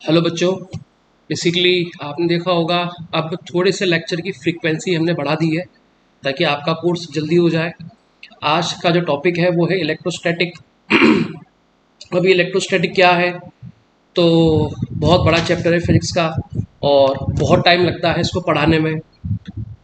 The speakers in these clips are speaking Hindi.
हेलो बच्चों। बेसिकली आपने देखा होगा, अब थोड़े से लेक्चर की फ्रीक्वेंसी हमने बढ़ा दी है ताकि आपका कोर्स जल्दी हो जाए। आज का जो टॉपिक है वो है इलेक्ट्रोस्टैटिक। अभी इलेक्ट्रोस्टैटिक क्या है? तो बहुत बड़ा चैप्टर है फिजिक्स का और बहुत टाइम लगता है इसको पढ़ाने में।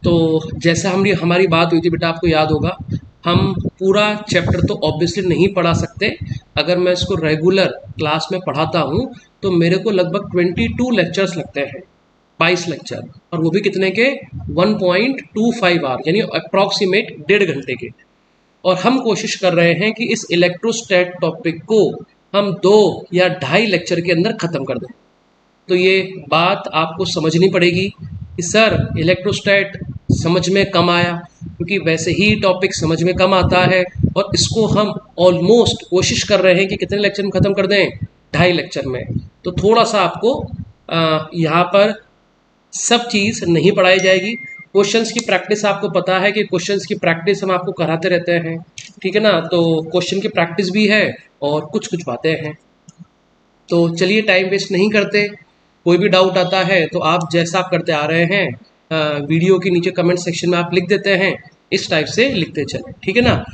तो जैसा हमारी बात हुई थी बेटा, आपको याद होगा, हम पूरा चैप्टर तो ऑब्वियसली नहीं पढ़ा सकते। अगर मैं इसको रेगुलर क्लास में पढ़ाता हूँ तो मेरे को लगभग 22 लेक्चर्स लगते हैं, 22 लेक्चर, और वो भी कितने के? 1.25 आवर, यानी अप्रॉक्सीमेट 1.5 घंटे के। और हम कोशिश कर रहे हैं कि इस इलेक्ट्रोस्टैट टॉपिक को हम 2 या 2.5 लेक्चर के अंदर ख़त्म कर दें। तो ये बात आपको समझनी पड़ेगी कि सर इलेक्ट्रोस्टैट समझ में कम आया, क्योंकि वैसे ही टॉपिक समझ में कम आता है और इसको हम ऑलमोस्ट कोशिश कर रहे हैं कि कितने लेक्चर में ख़त्म कर दें? 2.5 लेक्चर में। तो थोड़ा सा आपको यहाँ पर सब चीज़ नहीं पढ़ाई जाएगी। क्वेश्चंस की प्रैक्टिस, आपको पता है कि क्वेश्चंस की प्रैक्टिस हम आपको कराते रहते हैं, ठीक है ना। तो क्वेश्चन की प्रैक्टिस भी है और कुछ कुछ बातें हैं। तो चलिए टाइम वेस्ट नहीं करते। कोई भी डाउट आता है तो आप जैसा आप करते आ रहे हैं, वीडियो के नीचे कमेंट सेक्शन में आप लिख देते हैं, इस टाइप से लिखते चलें, ठीक है ना।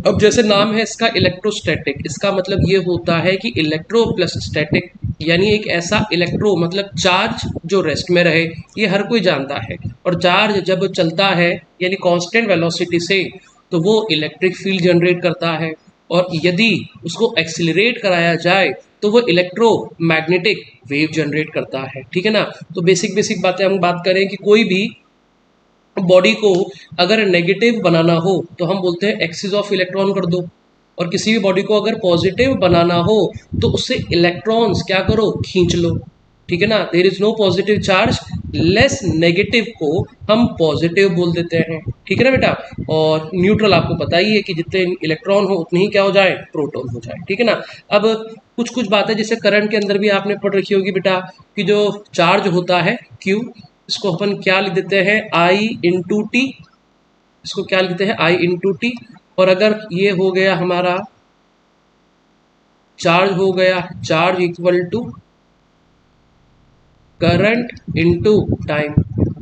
अब जैसे नाम है इसका इलेक्ट्रोस्टैटिक, इसका मतलब ये होता है कि इलेक्ट्रो प्लस स्टैटिक, यानी एक ऐसा इलेक्ट्रो मतलब चार्ज जो रेस्ट में रहे, ये हर कोई जानता है। और चार्ज जब चलता है यानी कांस्टेंट वेलोसिटी से, तो वो इलेक्ट्रिक फील्ड जनरेट करता है। और यदि उसको एक्सिलरेट कराया जाए तो वो इलेक्ट्रोमैग्नेटिक वेव जनरेट करता है, ठीक है ना। तो बेसिक बेसिक बातें हम बात करें कि कोई भी बॉडी को अगर नेगेटिव बनाना हो तो हम बोलते हैं एक्सिस ऑफ इलेक्ट्रॉन कर दो, और किसी भी बॉडी को अगर पॉजिटिव बनाना हो तो उससे इलेक्ट्रॉन्स क्या करो? खींच लो, ठीक है ना। There is no positive charge, less negative को हम पॉजिटिव बोल देते हैं, ठीक है ना बेटा। और न्यूट्रल आपको पता ही है कि जितने इलेक्ट्रॉन हो उतनी ही क्या हो जाए? प्रोटॉन हो जाए, ठीक है ना। अब कुछ कुछ बातें जैसे करंट के अंदर भी आपने पढ़ रखी होगी बेटा, कि जो चार्ज होता है Q, इसको अपन क्या लिख देते हैं? I into T. इसको क्या लिखते हैं? I into T. और अगर ये हो गया हमारा चार्ज, हो गया charge equal to current into time.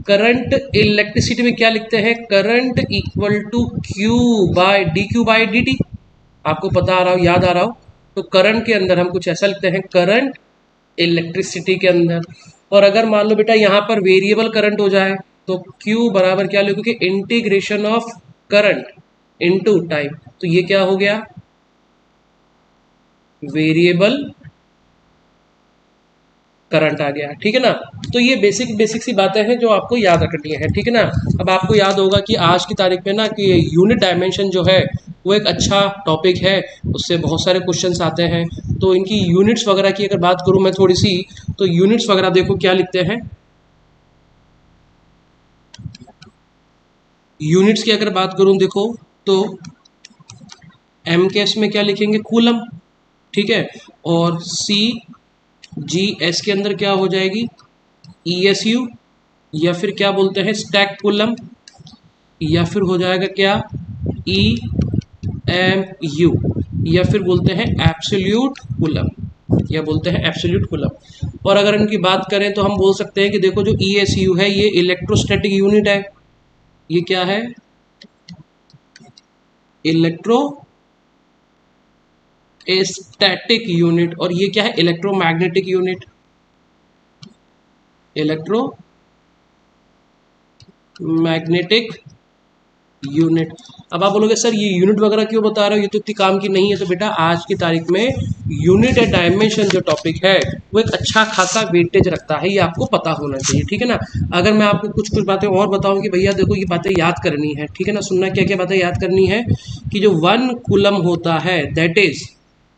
Current electricity में क्या लिखते हैं? Current equal to Q by D Q by D T. आपको पता आ रहा हो, याद आ रहा हो। तो करंट के अंदर हम कुछ ऐसा लिखते हैं, करंट इलेक्ट्रिसिटी के अंदर। और अगर मान लो बेटा यहाँ पर वेरिएबल करंट हो जाए तो Q बराबर क्या लिखोगे? Integration of current into time. तो ये क्या हो गया? वेरिएबल करंट आ गया, ठीक है ना। तो ये बेसिक बेसिक सी बातें हैं जो आपको याद रखनी है, ठीक है ना। अब आपको याद होगा कि आज की तारीख में ना कि यूनिट डायमेंशन जो है वो एक अच्छा टॉपिक है, उससे बहुत सारे क्वेश्चंस आते हैं। तो इनकी यूनिट्स वगैरह की अगर बात करूं मैं थोड़ी सी, तो यूनिट्स वगैरह देखो क्या लिखते हैं। यूनिट्स की अगर बात करूं देखो तो एम के एस में क्या लिखेंगे? कूलम, ठीक है। और सी जी एस के अंदर क्या हो जाएगी? ई एस यू, या फिर क्या बोलते हैं? स्टैक कूलम, या फिर हो जाएगा क्या? ई एम यू, या फिर बोलते हैं एब्सोल्यूट कूलम, या बोलते हैं एब्सोल्यूट कूलम। और अगर इनकी बात करें तो हम बोल सकते हैं कि देखो जो ई एस यू है ये इलेक्ट्रोस्टैटिक यूनिट है। ये क्या है? Electro static unit. और ये क्या है? Electromagnetic unit, electromagnetic unit. अब आप बोलोगे सर ये यूनिट वगैरह क्यों बता रहे हो, ये तो इतनी काम की नहीं है। तो बेटा आज की तारीख में यूनिट एंड डायमेंशन जो टॉपिक है वो एक अच्छा खासा वेटेज रखता है, ये आपको पता होना चाहिए, ठीक है ना। अगर मैं आपको कुछ कुछ बातें और बताऊं कि भैया देखो ये बातें याद करनी है, ठीक है ना। सुनना, क्या क्या बातें याद करनी है कि जो 1 कूलम होता है दैट इज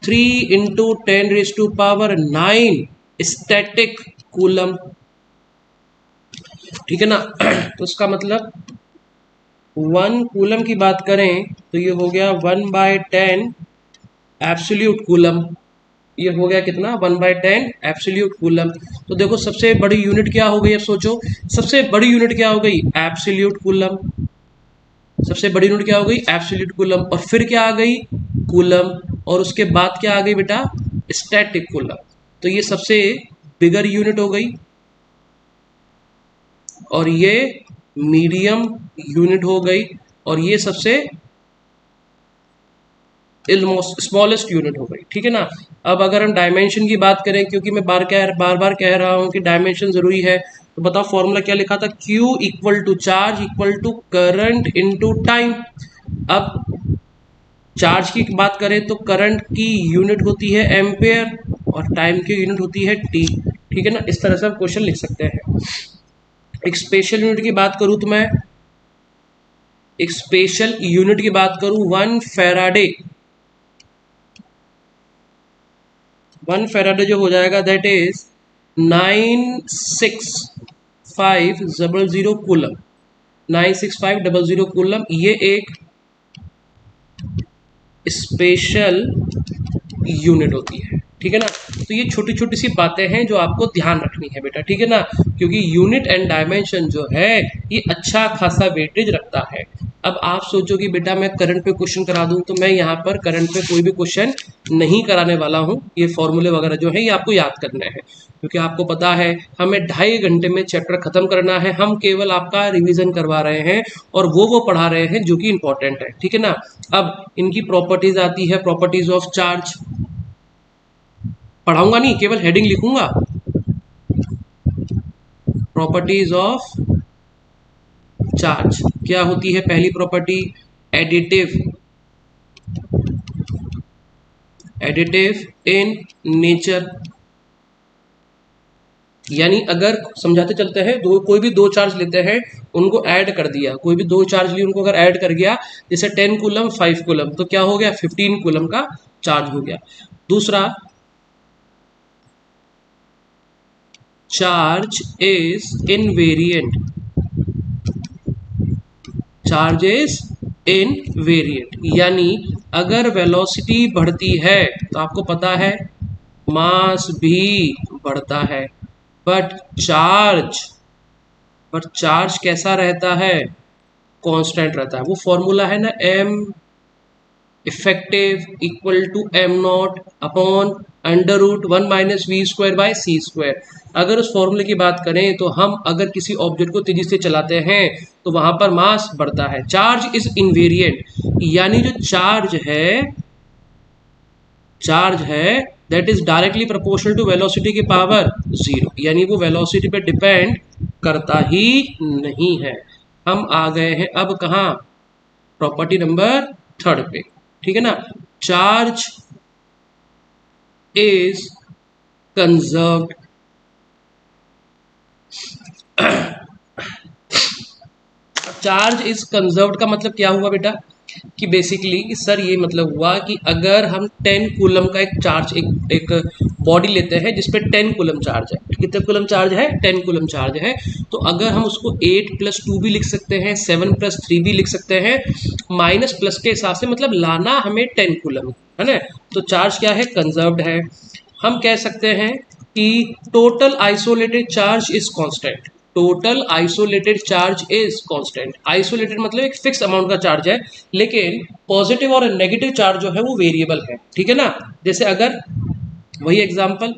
3 × 10⁻⁹ स्टैटिक कूलम, ठीक है ना। तो उसका मतलब 1 कूलम की बात करें तो ये हो गया 1/10 एब्सोल्यूट कूलम। ये हो गया कितना? 1/10 एब्सोल्यूट कूलम। तो देखो सबसे बड़ी यूनिट क्या हो गई? अब सोचो सबसे बड़ी यूनिट क्या हो गई? Absolute coulomb. सबसे बड़ी यूनिट क्या हो गई? Absolute coulomb. और फिर क्या आ गई? कूलम। और उसके बाद क्या आ गई बेटा? Static coulomb. तो ये सबसे बिगर यूनिट हो गई और ये मीडियम यूनिट हो गई और ये सबसे स्मॉलेस्ट यूनिट हो गई, ठीक है ना। अब अगर हम डायमेंशन की बात करें, क्योंकि मैं बार बार कह रहा हूं कि डायमेंशन जरूरी है, तो बताओ फॉर्मूला क्या लिखा था, Q equal to charge equal to current into time. अब चार्ज की बात करें तो करंट की यूनिट होती है एम्पेयर और टाइम की यूनिट होती है टी, ठीक है ना। इस तरह से हम क्वेश्चन लिख सकते हैं। एक स्पेशल यूनिट की बात करूं तो मैं एक स्पेशल यूनिट की बात करूं, 1 फैराडे जो हो जाएगा दैट इज 96500 कूलम, 96500 कूलम। ये एक स्पेशल यूनिट होती है, ठीक है ना। तो ये छोटी छोटी सी बातें हैं जो आपको ध्यान रखनी है बेटा, ठीक है ना, क्योंकि यूनिट एंड डायमेंशन जो है ये अच्छा खासा वेटेज रखता है। अब आप सोचो कि बेटा मैं करंट पे क्वेश्चन करा दूं, तो मैं यहाँ पर करंट पे कोई भी क्वेश्चन नहीं कराने वाला हूँ। ये फॉर्मूले वगैरह जो है ये आपको याद करने हैं, क्योंकि आपको पता है हमें 2.5 घंटे में चैप्टर खत्म करना है। हम केवल आपका रिवीजन करवा रहे हैं और वो पढ़ा रहे हैं जो कि इंपॉर्टेंट है, ठीक है ना। अब इनकी प्रॉपर्टीज आती है, प्रॉपर्टीज ऑफ चार्ज। पढ़ाऊंगा नहीं, केवल हेडिंग लिखूंगा। प्रॉपर्टीज ऑफ चार्ज क्या होती है? पहली property additive, additive in nature, यानी अगर समझाते चलते हैं, कोई भी दो चार्ज लेते हैं, उनको ऐड कर दिया, कोई भी दो चार्ज लिए उनको अगर ऐड कर गया, जैसे 10 कूलम 5 कूलम, तो क्या हो गया 15 कूलम का चार्ज हो गया। दूसरा, charge is invariant, charge is invariant, यानी अगर वेलोसिटी बढ़ती है तो आपको पता है मास भी बढ़ता है, बट चार्ज कैसा रहता है? कांस्टेंट रहता है। वो फॉर्मूला है ना, m effective equal to m not upon under root 1 minus V square by C square. अगर उस फॉर्मूले की बात करें तो हम अगर किसी ऑब्जेक्ट को तेजी से चलाते हैं तो वहां पर मास बढ़ता है। चार्ज इज इनवेरिएंट, यानी जो चार्ज है that is directly proportional to velocity की पावर 0, यानी वो वेलोसिटी पे डिपेंड करता ही नहीं है। हम आ गए हैं अब कहाँ? प्रॉपर्टी नंबर 3 पे, ठीक है ना। Charge is conserved, charge is conserved का मतलब क्या हुआ बेटा, कि बेसिकली सर ये मतलब हुआ कि अगर हम 10 कूलम का एक चार्ज, एक बॉडी लेते हैं जिसपे 10 कूलम चार्ज है, कितने कूलम चार्ज है? 10 कूलम चार्ज है, तो अगर हम उसको 8 + 2 भी लिख सकते हैं, 7 + 3 भी लिख सकते हैं, माइनस प्लस के हिसाब से, मतलब लाना हमें 10 कूलम है ना, तो चार्ज क्या है? कंजर्व्ड है। हम कह सकते हैं कि total isolated charge is constant, total isolated charge is constant. Isolated मतलब एक फिक्स अमाउंट का चार्ज है, लेकिन पॉजिटिव और नेगेटिव चार्ज जो है वो वेरिएबल है, ठीक है ना। जैसे अगर वही एग्जांपल,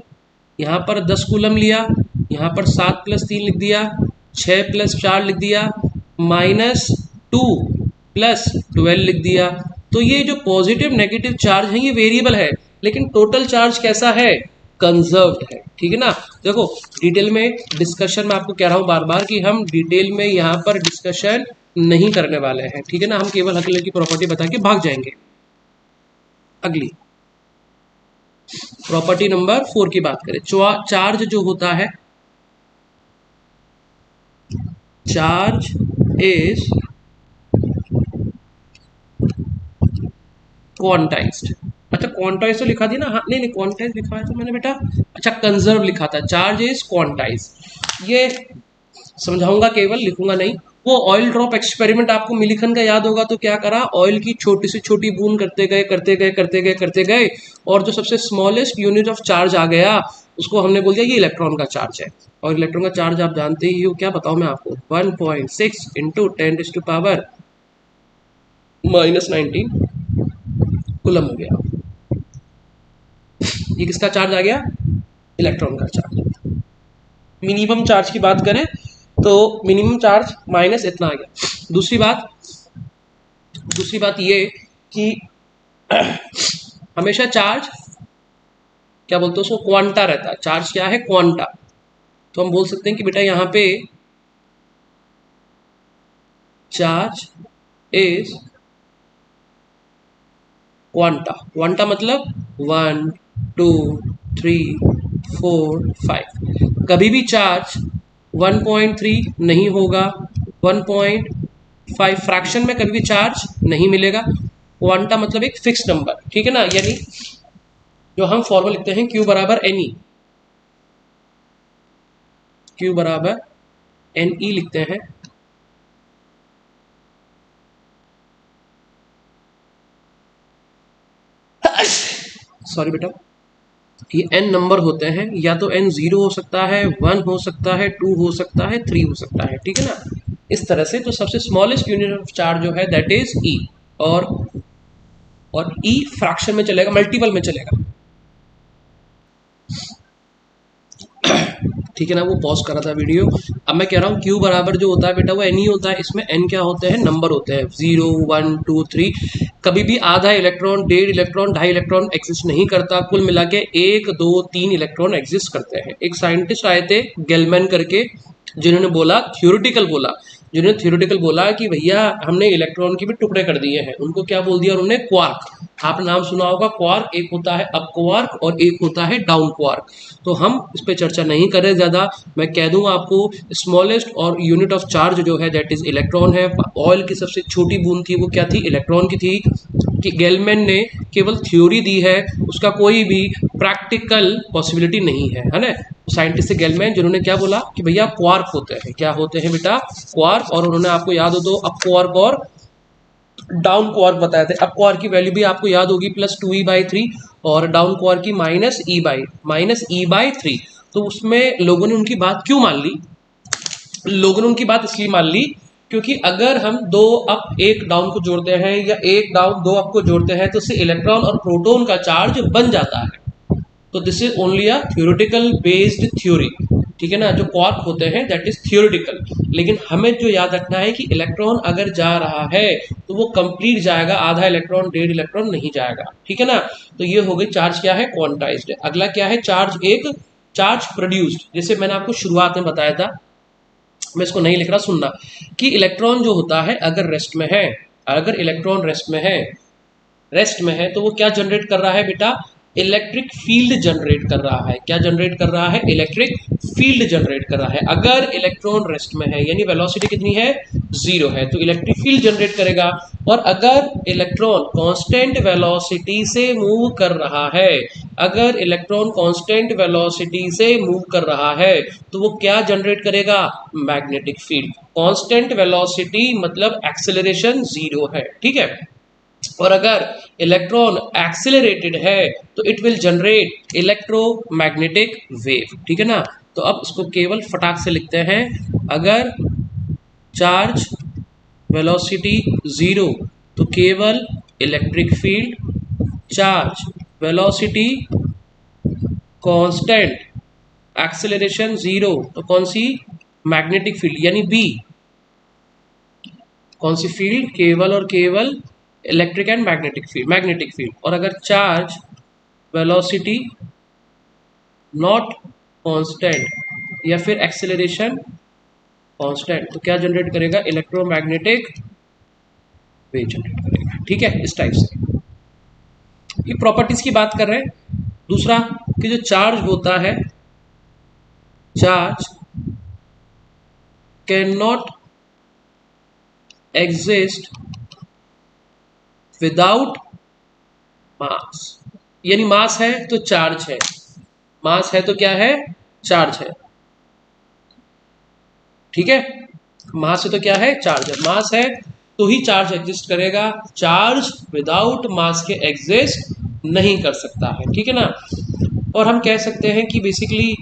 यहाँ पर 10 कूलम लिया, यहाँ पर 7 + 3 लिख दिया, 6 + 4 लिख दिया, -2 + 12 लिख दिया, तो ये जो पॉजिटिव नेगेटिव चार्ज है ये वेरिएबल है, लेकिन टोटल चार्ज कैसा है? कंजर्व्ड है, ठीक है ना। देखो डिटेल में डिस्कशन में आपको कह रहा हूँ बार बार कि हम डिटेल में यहाँ पर डिस्कशन नहीं करने वाले हैं, ठीक है ना। हम केवल हल्की हल्की प्रॉपर्टी बता के भाग जाएंगे। अगली प्रॉपर्टी नंबर 4 की बात करें, चार्ज जो होता है, चार्ज इज क्वांटाइज्ड। अच्छा क्वांटाइज तो लिखा दिया ना, हाँ नहीं नहीं क्वांटाइज लिखा है तो मैंने बेटा, अच्छा कंजर्व लिखा था, चार्ज इज क्वांटाइज, ये समझाऊंगा केवल, लिखूंगा नहीं। वो ऑयल ड्रॉप एक्सपेरिमेंट आपको मिलीखन का याद होगा, तो क्या करा, ऑयल की छोटी से छोटी बूंद करते गए और जो सबसे स्मॉलेस्ट यूनिट ऑफ चार्ज आ गया उसको हमने बोल दिया ये इलेक्ट्रॉन का चार्ज है। और इलेक्ट्रॉन का चार्ज आप जानते ही हो, क्या बताओ मैं आपको, 1.6 × 10⁻⁻⁹ कूलम हो गया। ये किसका चार्ज आ गया? इलेक्ट्रॉन का चार्ज। मिनिमम चार्ज की बात करें तो मिनिमम चार्ज माइनस इतना आ गया। दूसरी बात ये कि हमेशा चार्ज क्या बोलते हैं उसको, क्वांटा रहता है। चार्ज क्या है, क्वांटा। तो हम बोल सकते हैं कि बेटा यहाँ पे चार्ज इज क्वांटा। क्वांटा मतलब 1 2 3 4 5। कभी भी चार्ज 1.3 नहीं होगा, 1.5 फ्रैक्शन में कभी भी चार्ज नहीं मिलेगा। क्वांटा मतलब एक फिक्स नंबर, ठीक है ना। यानी जो हम फॉर्मूला लिखते हैं Q बराबर NE, Q बराबर NE लिखते हैं। सॉरी बेटा, ये n नंबर होते हैं, या तो n 0 हो सकता है, 1 हो सकता है, 2 हो सकता है, 3 हो सकता है, ठीक है ना। इस तरह से तो सबसे स्मॉलेस्ट यूनिट ऑफ चार्ज जो है दैट इज E। और E फ्रैक्शन में चलेगा, मल्टीपल में चलेगा, ठीक है ना। वो पॉज कर रहा था वीडियो। अब मैं कह रहा हूँ Q बराबर जो होता है बेटा वो NE होता है। इसमें n क्या होते हैं, नंबर होते हैं 0 1 2 3। कभी भी आधा इलेक्ट्रॉन, 1.5 इलेक्ट्रॉन, 2.5 इलेक्ट्रॉन एग्जिस्ट नहीं करता। कुल मिला के 1 2 3 इलेक्ट्रॉन एग्जिस्ट करते हैं। एक साइंटिस्ट आए थे गेलमैन करके, जिन्होंने बोला, थ्योरेटिकल बोला कि भैया हमने इलेक्ट्रॉन के भी टुकड़े कर दिए हैं। उनको क्या बोल दिया उन्होंने, क्वार्क। आपने नाम सुना होगा क्वार्क। एक होता है अप क्वार्क और एक होता है डाउन क्वार्क। तो हम इस पर चर्चा नहीं कर रहे ज़्यादा। मैं कह दूंगा आपको स्मॉलेस्ट और यूनिट ऑफ चार्ज जो है दैट इज इलेक्ट्रॉन है। ऑयल की सबसे छोटी बूंद थी वो क्या थी, इलेक्ट्रॉन की थी। कि गेलमैन ने केवल थ्योरी दी है, उसका कोई भी प्रैक्टिकल पॉसिबिलिटी नहीं है ना। साइंटिस्ट गेलमैन जिन्होंने क्या बोला कि भैया क्वार्क होते हैं। क्या होते हैं बेटा, क्वार्क। और उन्होंने आपको याद हो तो अप क्वार्क और डाउन क्वार्क बताए थे। अप क्वार्क की वैल्यू भी आपको याद होगी +2e/3 और डाउन क्वार्क की -e/3। तो उसमें लोगों ने उनकी बात क्यों मान ली, लोगों ने उनकी बात इसलिए मान ली क्योंकि अगर हम 2 अप 1 डाउन को जोड़ते हैं या 1 डाउन 2 अप को जोड़ते हैं तो इससे इलेक्ट्रॉन और प्रोटॉन का चार्ज बन जाता है। तो this is only a theoretical based theory, ठीक है ना। जो क्वार्क होते हैं दैट इज थ्योरेटिकल। लेकिन हमें जो याद रखना है कि इलेक्ट्रॉन अगर जा रहा है तो वो कंप्लीट जाएगा, आधा इलेक्ट्रॉन 1.5 इलेक्ट्रॉन नहीं जाएगा, ठीक है ना। तो ये हो गई चार्ज क्या है, क्वांटाइज्ड। अगला क्या है, चार्ज प्रोड्यूस्ड। जैसे मैंने आपको शुरुआत में बताया था, मैं इसको नहीं लिख रहा, सुनना, कि इलेक्ट्रॉन जो होता है अगर रेस्ट में है, अगर इलेक्ट्रॉन रेस्ट में है तो वो क्या जनरेट कर रहा है बेटा, इलेक्ट्रिक फील्ड जनरेट कर रहा है। क्या जनरेट कर रहा है, इलेक्ट्रिक फील्ड जनरेट कर रहा है। अगर इलेक्ट्रॉन रेस्ट में है यानी वेलोसिटी कितनी है, 0 है, तो इलेक्ट्रिक फील्ड जनरेट करेगा। और अगर इलेक्ट्रॉन कांस्टेंट वेलोसिटी से मूव कर रहा है, अगर इलेक्ट्रॉन कांस्टेंट वेलोसिटी से मूव कर रहा है तो वो क्या जनरेट करेगा, मैग्नेटिक फील्ड। कांस्टेंट वेलोसिटी मतलब एक्सेलरेशन 0 है, ठीक है। और अगर इलेक्ट्रॉन एक्सेलरेटेड है तो it will generate electromagnetic wave, ठीक है ना। तो अब इसको केवल फटाक से लिखते हैं, अगर चार्ज वेलोसिटी 0 तो केवल electric field, charge velocity constant, acceleration 0 तो कौन सी, मैग्नेटिक फील्ड यानी बी। कौन सी फील्ड, केवल और केवल इलेक्ट्रिक एंड मैग्नेटिक फील्ड। और अगर चार्ज वेलोसिटी नॉट कांस्टेंट या फिर एक्सेलरेशन कांस्टेंट तो क्या जनरेट करेगा, इलेक्ट्रोमैग्नेटिक वेव जनरेट करेगा, ठीक है। इस टाइप से ये प्रॉपर्टीज की बात कर रहे हैं। दूसरा कि जो चार्ज होता है, charge can not exist without mass. यानी मास है तो चार्ज है, मास है तो क्या है, चार्ज है, ठीक है। मास है तो क्या है, चार्ज है। मास है तो ही चार्ज एग्जिस्ट करेगा, चार्ज विदाउट मास के एग्जिस्ट नहीं कर सकता है, ठीक है ना। और हम कह सकते हैं कि बेसिकली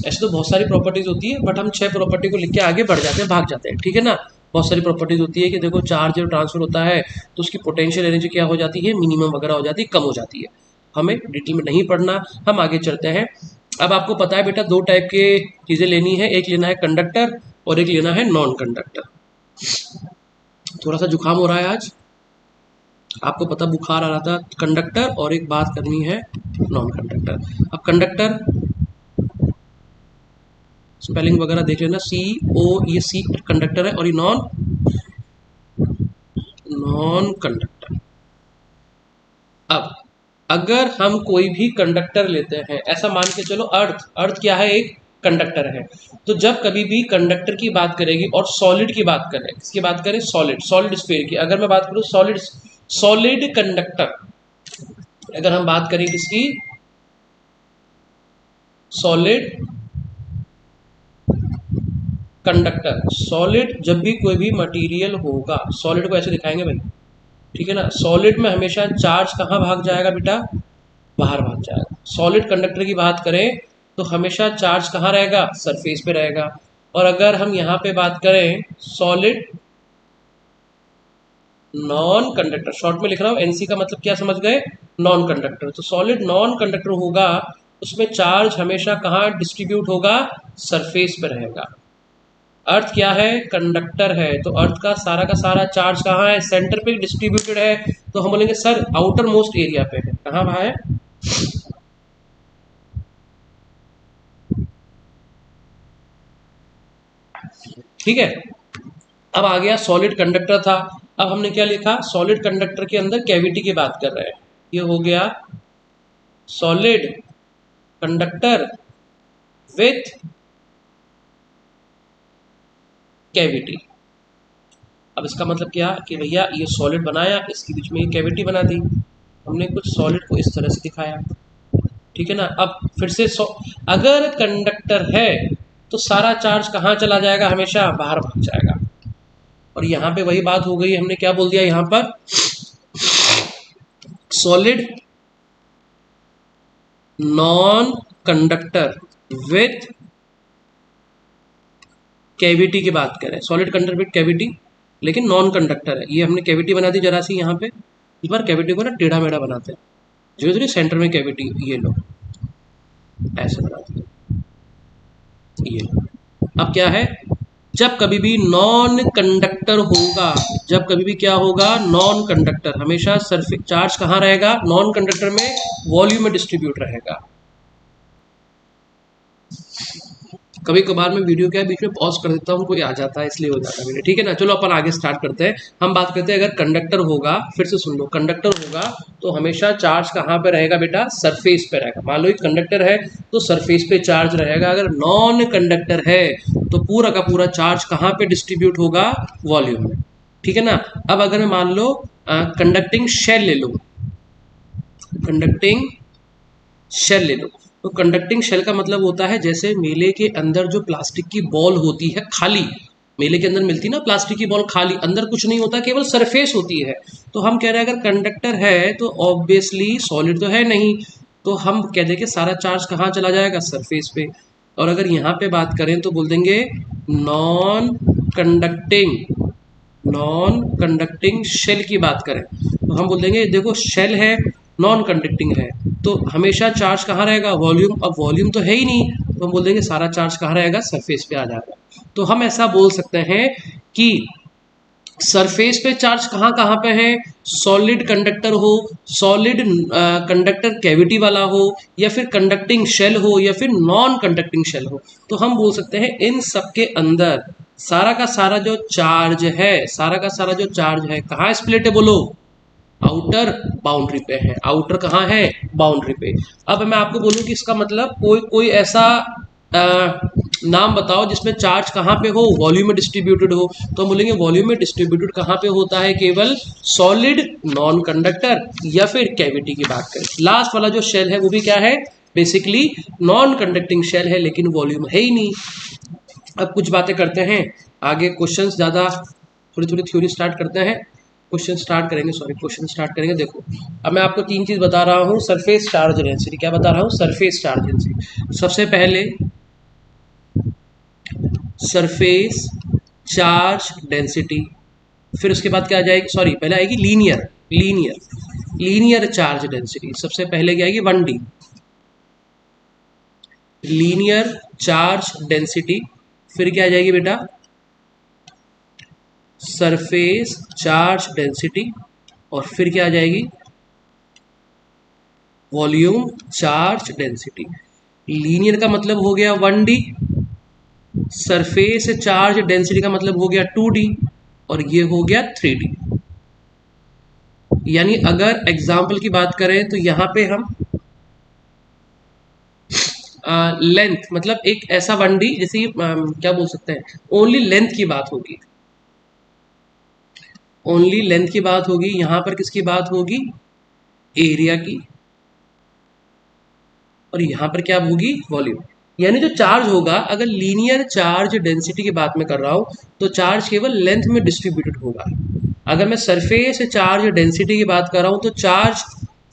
ऐसे तो बहुत सारी प्रॉपर्टीज होती है बट हम 6 प्रॉपर्टी को लिख के आगे बढ़ जाते हैं, भाग जाते हैं, ठीक है ना। बहुत सारी प्रॉपर्टीज होती है कि देखो चार्ज जब ट्रांसफर होता है तो उसकी पोटेंशियल एनर्जी क्या हो जाती है, मिनिमम वगैरह हो जाती है, कम हो जाती है। हमें डिटेल में नहीं पढ़ना, हम आगे चलते हैं। अब आपको पता है बेटा दो टाइप के चीज़ें लेनी है, एक लेना है कंडक्टर और एक लेना है नॉन कंडक्टर। थोड़ा सा जुकाम हो रहा है आज, आपको पता बुखार आ रहा था। कंडक्टर और एक बात करनी है नॉन कंडक्टर। अब कंडक्टर स्पेलिंग वगैरह देख लेना, सी ओ, ये सी कंडक्टर है और ये नॉन कंडक्टर। अब अगर हम कोई भी कंडक्टर लेते हैं, ऐसा मान के चलो अर्थ क्या है, एक कंडक्टर है। तो जब कभी भी कंडक्टर की बात करेगी और सॉलिड की बात करें, किसकी बात करें, सॉलिड स्फीयर की। अगर मैं बात करूं सॉलिड कंडक्टर, अगर हम बात करें किसकी, सॉलिड कंडक्टर। सॉलिड जब भी कोई भी मटेरियल होगा, सॉलिड को ऐसे दिखाएंगे भाई, ठीक है ना। सॉलिड में हमेशा चार्ज कहाँ भाग जाएगा बेटा, बाहर भाग जाएगा। सॉलिड कंडक्टर की बात करें तो हमेशा चार्ज कहाँ रहेगा, सरफेस पे रहेगा। और अगर हम यहाँ पे बात करें सॉलिड नॉन कंडक्टर, शॉर्ट में लिख रहा हूँ, एनसी का मतलब क्या समझ गए, नॉन कंडक्टर। तो सॉलिड नॉन कंडक्टर होगा, उसमें चार्ज हमेशा कहाँ डिस्ट्रीब्यूट होगा, सरफेस पे रहेगा। अर्थ क्या है, कंडक्टर है, तो अर्थ का सारा चार्ज कहाँ है, सेंटर पे डिस्ट्रीब्यूटेड है। तो हम बोलेंगे सर आउटर मोस्ट एरिया पे है, कहाँ वहाँ है, ठीक है। अब आ गया सॉलिड कंडक्टर था। अब हमने क्या लिखा, सॉलिड कंडक्टर के अंदर कैविटी की बात कर रहे हैं। ये हो गया सॉलिड कंडक्टर विथ कैविटी। अब इसका मतलब क्या कि भैया ये सॉलिड बनाया, इसके बीच में ये कैविटी बना दी, हमने कुछ सॉलिड को इस तरह से दिखाया, ठीक है ना। अब फिर से अगर कंडक्टर है तो सारा चार्ज कहाँ चला जाएगा, हमेशा बाहर भाग जाएगा। और यहाँ पे वही बात हो गई, हमने क्या बोल दिया यहाँ पर, solid non conductor with cavity की बात करें, सॉलिड कंडक्टर विथ कैविटी, लेकिन नॉन कंडक्टर है। ये हमने कैविटी बना दी जरा सी यहाँ पे, इस बार कैविटी को ना टेढ़ा मेढ़ा बनाते हैं, जो सेंटर में कैविटी, ये लो ऐसे बना दिया, ये लो। अब क्या है, जब कभी भी नॉन कंडक्टर होगा, जब कभी भी क्या होगा, नॉन कंडक्टर, हमेशा सरफेस चार्ज कहाँ रहेगा, नॉन कंडक्टर में वॉल्यूम में डिस्ट्रीब्यूट रहेगा। कभी कभार मैं वीडियो क्या बीच में पॉज कर देता हूँ, कोई आ जाता है इसलिए हो जाता है वीडियो, ठीक है ना। चलो अपन आगे स्टार्ट करते हैं। हम बात करते हैं अगर कंडक्टर होगा, फिर से सुन लो, कंडक्टर होगा तो हमेशा चार्ज कहाँ पे रहेगा बेटा, सरफेस पे रहेगा। मान लो एक कंडक्टर है तो सरफेस पे चार्ज रहेगा। अगर नॉन कंडक्टर है तो पूरा का पूरा चार्ज कहाँ पे डिस्ट्रीब्यूट होगा, वॉल्यूम में, ठीक है ना। अब अगर मैं मान लो कंडक्टिंग शेल ले लो, कंडक्टिंग शेल ले लो, तो कंडक्टिंग शेल का मतलब होता है जैसे मेले के अंदर जो प्लास्टिक की बॉल होती है खाली, मेले के अंदर मिलती है ना प्लास्टिक की बॉल खाली, अंदर कुछ नहीं होता, केवल सरफेस होती है। तो हम कह रहे हैं अगर कंडक्टर है तो ऑब्वियसली सॉलिड तो है नहीं, तो हम कह देंगे सारा चार्ज कहाँ चला जाएगा, सरफेस पे। और अगर यहाँ पे बात करें तो बोल देंगे नॉन कंडक्टिंग शेल की बात करें तो हम बोल देंगे देखो शेल है, नॉन कंडक्टिंग है, तो हमेशा चार्ज कहाँ रहेगा, वॉल्यूम। अब वॉल्यूम तो है ही नहीं, तो हम बोल देंगे सारा चार्ज कहाँ रहेगा, सरफेस पे आ जाएगा। तो हम ऐसा बोल सकते हैं कि सरफेस पे चार्ज कहाँ कहाँ पे है, सॉलिड कंडक्टर हो, सॉलिड कंडक्टर कैविटी वाला हो, या फिर कंडक्टिंग शेल हो, या फिर नॉन कंडक्टिंग शेल हो, तो हम बोल सकते हैं इन सब के अंदर सारा का सारा जो चार्ज है, सारा का सारा जो चार्ज है कहाँ स्प्लिट है, बोलो, आउटर बाउंड्री पे है। आउटर कहाँ है, बाउंड्री पे। अब मैं आपको बोलूं कि इसका मतलब कोई ऐसा नाम बताओ जिसमें चार्ज कहाँ पे हो, वॉल्यूम में डिस्ट्रीब्यूटेड हो, तो हम बोलेंगे वॉल्यूम में डिस्ट्रीब्यूटेड कहाँ पे होता है, केवल सॉलिड नॉन कंडक्टर या फिर कैविटी की बात करें। लास्ट वाला जो शेल है वो भी क्या है, बेसिकली नॉन कंडक्टिंग शेल है, लेकिन वॉल्यूम है ही नहीं। अब कुछ बातें करते हैं आगे, क्वेश्चंस ज़्यादा थोड़ी थ्योरी स्टार्ट करते हैं, क्वेश्चन स्टार्ट करेंगे। देखो अब मैं आपको तीन चीज़ बता रहा हूँ, सरफेस चार्ज डेंसिटी, क्या बता रहा हूँ, सरफेस चार्ज डेंसिटी। सबसे पहले सरफेस चार्ज डेंसिटी, फिर उसके बाद क्या आ जाएगी, पहले आएगी लीनियर लीनियर चार्ज डेंसिटी, सबसे पहले क्या आएगी 1D, लीनियर चार्ज डेंसिटी, फिर क्या आ जाएगी बेटा सरफेस चार्ज डेंसिटी, और फिर क्या आ जाएगी वॉल्यूम चार्ज डेंसिटी। लीनियर का मतलब हो गया 1D, सरफेस चार्ज डेंसिटी का मतलब हो गया 2D, और ये हो गया 3D। यानी अगर एग्जाम्पल की बात करें तो यहाँ पे हम लेंथ मतलब एक ऐसा 1D जैसे क्या बोल सकते हैं, ओनली लेंथ की बात होगी, ओनली लेंथ की बात होगी। यहाँ पर किसकी बात होगी, एरिया की, और यहाँ पर क्या होगी वॉल्यूम। यानी जो चार्ज होगा, अगर लीनियर चार्ज डेंसिटी की बात मैं कर रहा हूँ तो चार्ज केवल लेंथ में डिस्ट्रीब्यूटेड होगा। अगर मैं सरफेस चार्ज डेंसिटी की बात कर रहा हूँ तो चार्ज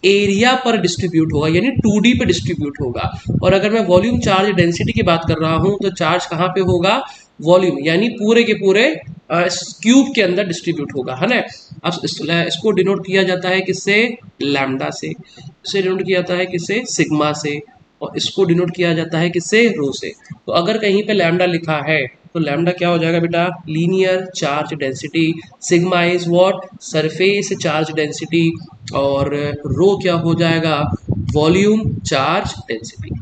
एरिया पर डिस्ट्रीब्यूट होगा, यानी 2D पे डिस्ट्रीब्यूट होगा। और अगर मैं वॉल्यूम चार्ज डेंसिटी की बात कर रहा हूँ तो चार्ज कहाँ पे होगा, वॉल्यूम, यानी पूरे के पूरे क्यूब के अंदर डिस्ट्रीब्यूट होगा, है ना। अब इसको डिनोट किया जाता है किससे, लैम्डा से, इसे डिनोट किया जाता है किससे, सिग्मा से, और इसको डिनोट किया जाता है किससे, रो से। तो अगर कहीं पे लैम्डा लिखा है तो लैम्डा क्या हो जाएगा बेटा, linear charge density, sigma is what, surface charge density, और रो क्या हो जाएगा, वॉल्यूम चार्ज डेंसिटी।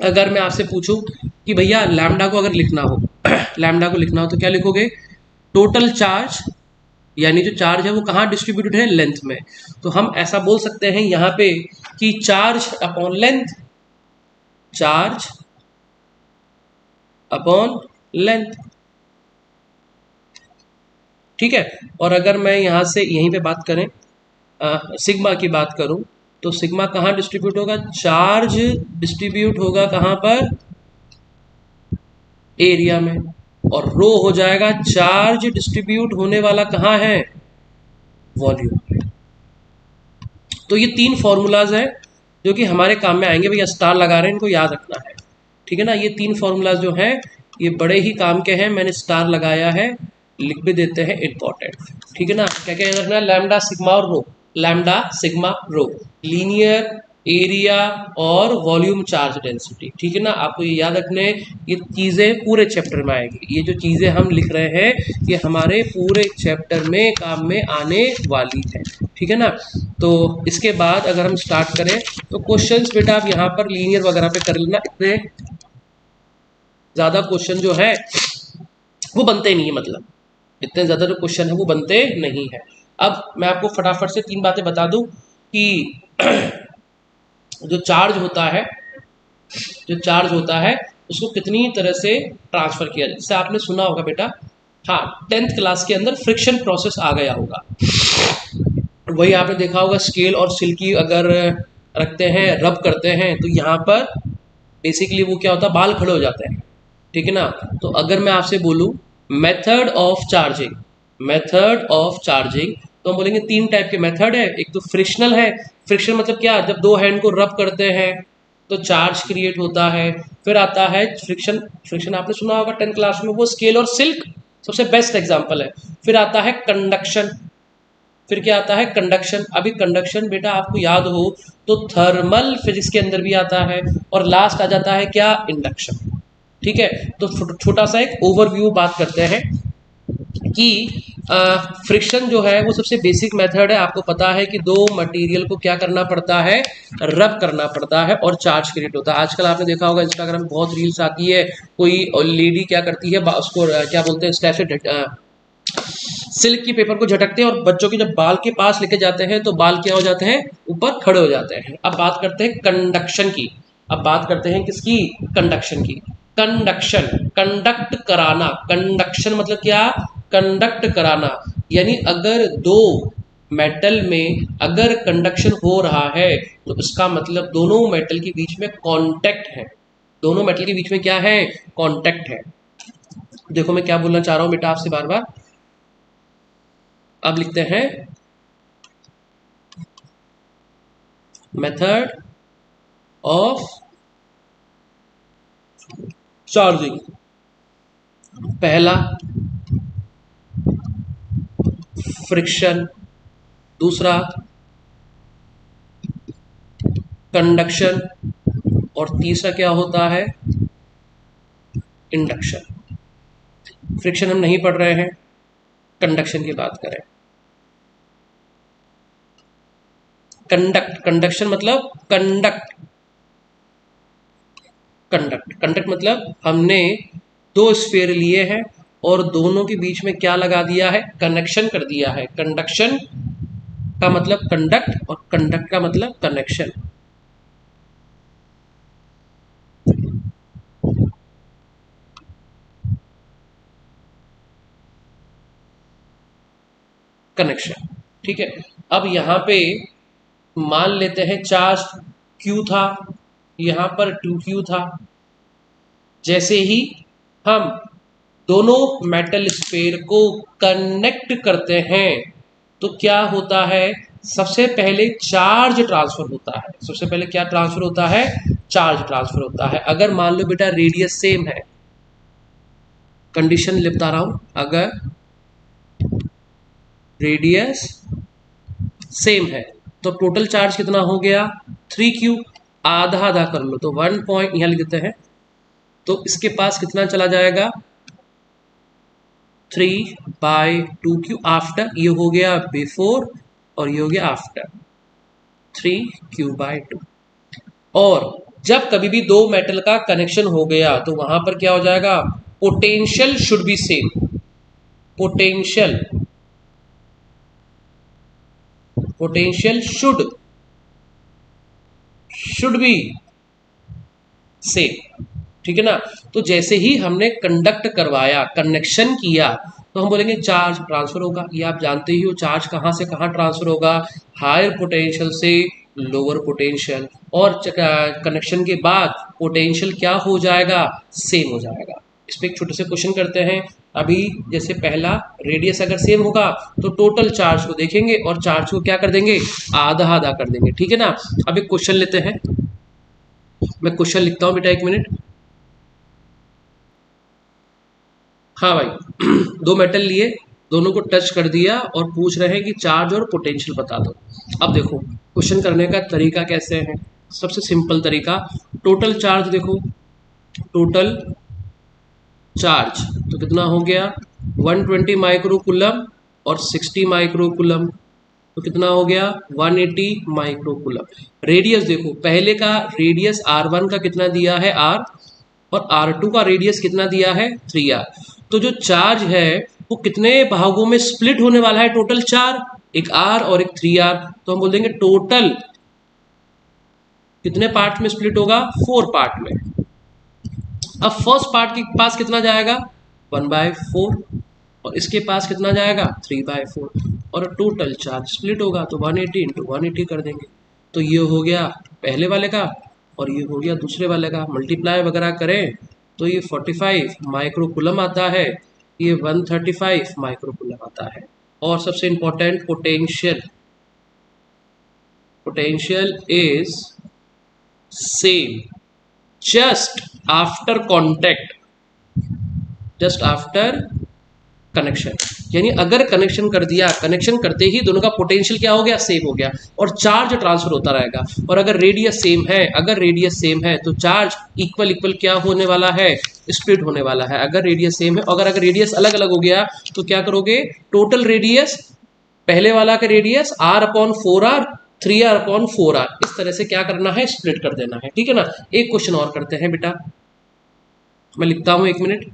अगर मैं आपसे पूछूं कि भैया लैम्डा को अगर लिखना हो लैम्डा को लिखना हो तो क्या लिखोगे, टोटल चार्ज, यानी जो चार्ज है वो कहाँ डिस्ट्रीब्यूटेड है, लेंथ में। तो हम ऐसा बोल सकते हैं यहाँ पे कि charge upon length, charge upon length, ठीक है। और अगर मैं यहाँ से यहीं पे बात करें, सिग्मा की बात करूं तो सिग्मा कहाँ डिस्ट्रीब्यूट होगा, चार्ज डिस्ट्रीब्यूट होगा कहाँ पर, एरिया में, और रो हो जाएगा चार्ज डिस्ट्रीब्यूट होने वाला कहाँ है, वॉल्यूम। तो ये तीन फॉर्मूलाज हैं जो कि हमारे काम में आएंगे, भैया स्टार लगा रहे हैं, इनको याद रखना है, ठीक है ना। ये तीन फॉर्मूलाज जो हैं ये बड़े ही काम के हैं, मैंने स्टार लगाया है, लिख भी देते हैं इंपॉर्टेंट, ठीक है ना। क्या क्या याद रखना है, लैम्डा सिग्मा और रो, लैम्डा सिग्मा रो, लीनियर, एरिया और वॉल्यूम चार्ज डेंसिटी, ठीक है ना। आपको ये याद रखने, ये चीज़ें पूरे चैप्टर में आएगी, ये जो चीज़ें हम लिख रहे हैं ये हमारे पूरे चैप्टर में काम में आने वाली है, ठीक है ना। तो इसके बाद अगर हम स्टार्ट करें तो क्वेश्चंस बेटा आप यहाँ पर लीनियर वगैरह पे कर लेना, इतने ज़्यादा क्वेश्चन जो है वो बनते नहीं है, मतलब इतने ज़्यादा जो क्वेश्चन है वो बनते नहीं है। अब मैं आपको फटाफट से तीन बातें बता दूं कि जो चार्ज होता है, जो चार्ज होता है उसको कितनी तरह से ट्रांसफर किया जाए। जैसे आपने सुना होगा बेटा, हाँ 10th क्लास के अंदर फ्रिक्शन प्रोसेस आ गया होगा, वही आपने देखा होगा स्केल और सिल्की अगर रखते हैं, रब करते हैं तो यहाँ पर बेसिकली वो क्या होता है, बाल खड़े हो जाते हैं, ठीक है ना। तो अगर मैं आपसे बोलूँ method of charging, method of charging, तो हम बोलेंगे तीन टाइप के मेथड है। एक तो फ्रिक्शनल है, फ्रिक्शन मतलब क्या, जब दो हैंड को रब करते हैं तो चार्ज क्रिएट होता है। फिर आता है फ्रिक्शन, फ्रिक्शन आपने सुना होगा 10th क्लास में, वो स्केल और सिल्क सबसे बेस्ट एग्जांपल है। फिर आता है कंडक्शन, फिर क्या आता है कंडक्शन। अभी कंडक्शन बेटा आपको याद हो तो थर्मल फिजिक्स के अंदर भी आता है। और लास्ट आ जाता है क्या, इंडक्शन, ठीक है। तो छोटा सा एक ओवरव्यू बात करते हैं कि फ्रिक्शन जो है वो सबसे बेसिक मेथड है। आपको पता है कि दो मटेरियल को क्या करना पड़ता है, रब करना पड़ता है और चार्ज क्रिएट होता है। आजकल आपने देखा होगा इंस्टाग्राम में बहुत रील्स आती है, कोई लेडी क्या करती है, उसको क्या बोलते हैं, स्टेप से सिल्क की पेपर को झटकते हैं और बच्चों के जब बाल के पास लेके जाते हैं तो बाल क्या हो जाते हैं, ऊपर खड़े हो जाते हैं। अब बात करते हैं कंडक्शन की, अब बात करते हैं किसकी, कंडक्शन की। कंडक्शन, कंडक्ट कराना, कंडक्शन मतलब क्या, कंडक्ट कराना, यानी अगर दो मेटल में अगर कंडक्शन हो रहा है तो इसका मतलब दोनों मेटल के बीच में कांटेक्ट है, दोनों मेटल के बीच में क्या है, कांटेक्ट है। देखो मैं क्या बोलना चाह रहा हूं बेटा आपसे बार बार, अब लिखते हैं मेथड ऑफ चार्जिंग। पहला फ्रिक्शन, दूसरा कंडक्शन, और तीसरा क्या होता है, इंडक्शन। फ्रिक्शन हम नहीं पढ़ रहे हैं, कंडक्शन की बात करें। कंडक्शन मतलब कंडक्ट, कंडक्ट मतलब हमने दो स्फीयर लिए हैं और दोनों के बीच में क्या लगा दिया है, कनेक्शन कर दिया है। कंडक्शन का मतलब कंडक्ट और कंडक्ट का मतलब कनेक्शन। कनेक्शन, ठीक है। अब यहां पे मान लेते हैं चार्ज Q था, यहां पर 2Q था। जैसे ही हम दोनों मेटल स्फीयर को कनेक्ट करते हैं तो क्या होता है, सबसे पहले चार्ज ट्रांसफर होता है। सबसे पहले क्या ट्रांसफर होता है, चार्ज ट्रांसफर होता है। अगर मान लो बेटा रेडियस सेम है, कंडीशन बता रहा हूं, अगर रेडियस सेम है तो टोटल चार्ज कितना हो गया, 3Q। आधा आधा कर लो तो 1 पॉइंट यहां लिख देते हैं, तो इसके पास कितना चला जाएगा, 3/2Q। आफ्टर ये हो गया बिफोर और ये हो गया आफ्टर, 3Q/2। और जब कभी भी दो मेटल का कनेक्शन हो गया तो वहां पर क्या हो जाएगा, potential should be same. Potential, potential should be same, ठीक है ना। तो जैसे ही हमने कंडक्ट करवाया, कनेक्शन किया, तो हम बोलेंगे चार्ज ट्रांसफर होगा। ये आप जानते ही हो, चार्ज कहाँ से कहाँ ट्रांसफर होगा, हायर पोटेंशियल से लोअर पोटेंशियल। और कनेक्शन के बाद पोटेंशियल क्या हो जाएगा, सेम हो जाएगा। इस पर एक छोटे से क्वेश्चन करते हैं। अभी जैसे पहला, रेडियस अगर सेम होगा तो टोटल चार्ज को देखेंगे और चार्ज को क्या कर देंगे, आधा आधा कर देंगे, ठीक है ना। अब एक क्वेश्चन लेते हैं, मैं क्वेश्चन लिखता हूं बेटा, 1 मिनट। हाँ भाई, दो मेटल लिए, दोनों को टच कर दिया और पूछ रहे हैं कि चार्ज और पोटेंशियल बता दो। अब देखो क्वेश्चन करने का तरीका कैसे है, सबसे सिंपल तरीका, टोटल चार्ज देखो, टोटल चार्ज तो कितना हो गया, 120 माइक्रोकूलम और 60 माइक्रोकूलम, तो कितना हो गया 180 माइक्रोकूलम। रेडियस देखो, पहले का रेडियस R1 का कितना दिया है R, और R2 का रेडियस कितना दिया है 3R। तो जो चार्ज है वो कितने भागों में स्प्लिट होने वाला है, टोटल 4, एक R और एक 3R। तो हम बोल देंगे टोटल कितने पार्ट में स्प्लिट होगा, 4 पार्ट में। अब फर्स्ट पार्ट के पास कितना जाएगा, 1/4, और इसके पास कितना जाएगा 3/4, और टोटल चार्ज स्प्लिट होगा तो 180 इंटू 180 कर देंगे। तो ये हो गया पहले वाले का और ये हो गया दूसरे वाले का। मल्टीप्लाई वगैरह करें तो ये 45 माइक्रोकूलम आता है, ये 135 माइक्रोकूलम आता है। और सबसे important potential, potential is same just after contact, just after connection. यानी अगर कनेक्शन कर दिया, कनेक्शन करते ही दोनों का पोटेंशियल क्या हो गया, सेम हो गया, और चार्ज ट्रांसफर होता रहेगा। और अगर रेडियस सेम है, अगर रेडियस सेम है तो चार्ज इक्वल इक्वल क्या होने वाला है, स्प्लिट होने वाला है। अगर रेडियस सेम है, अगर रेडियस अलग अलग हो गया तो क्या करोगे, टोटल रेडियस, पहले वाला का रेडियस R/4R, 3R/4R, इस तरह से क्या करना है, स्प्लिट कर देना है, ठीक है ना। एक क्वेश्चन और करते हैं बेटा, मैं लिखता हूं 1 मिनट।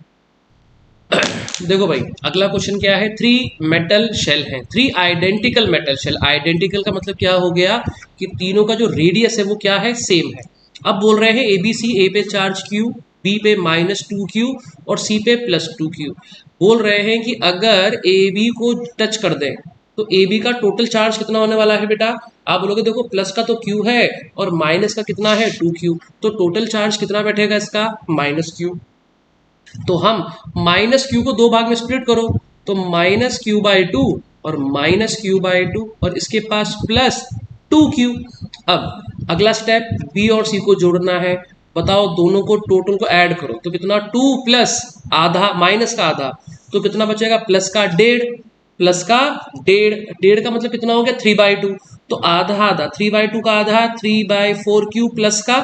देखो भाई अगला क्वेश्चन क्या है, 3 मेटल शेल हैं, 3 आइडेंटिकल मेटल शेल। आइडेंटिकल का मतलब क्या हो गया कि तीनों का जो रेडियस है वो क्या है, सेम है। अब बोल रहे हैं ABC, ए पे चार्ज Q, B पे -2Q और C पे +2Q। बोल रहे हैं कि अगर AB को टच कर दें तो AB का टोटल चार्ज कितना होने वाला है बेटा। आप बोलोगे देखो प्लस का तो Q है और माइनस का कितना है 2Q, तो टोटल चार्ज कितना बैठेगा इसका, -Q। तो हम -Q को दो भाग में स्प्लिट करो तो -Q/2 और -Q/2, और इसके पास +2Q। अब अगला स्टेप B और C को जोड़ना है। बताओ दोनों को टोटल को ऐड करो तो कितना, 2 प्लस आधा माइनस का आधा, तो कितना बचेगा, प्लस का 1.5, प्लस का 1.5, 1.5 का मतलब कितना हो गया 3/2। तो आधा आधा 3/2 का आधा 3/4 प्लस का,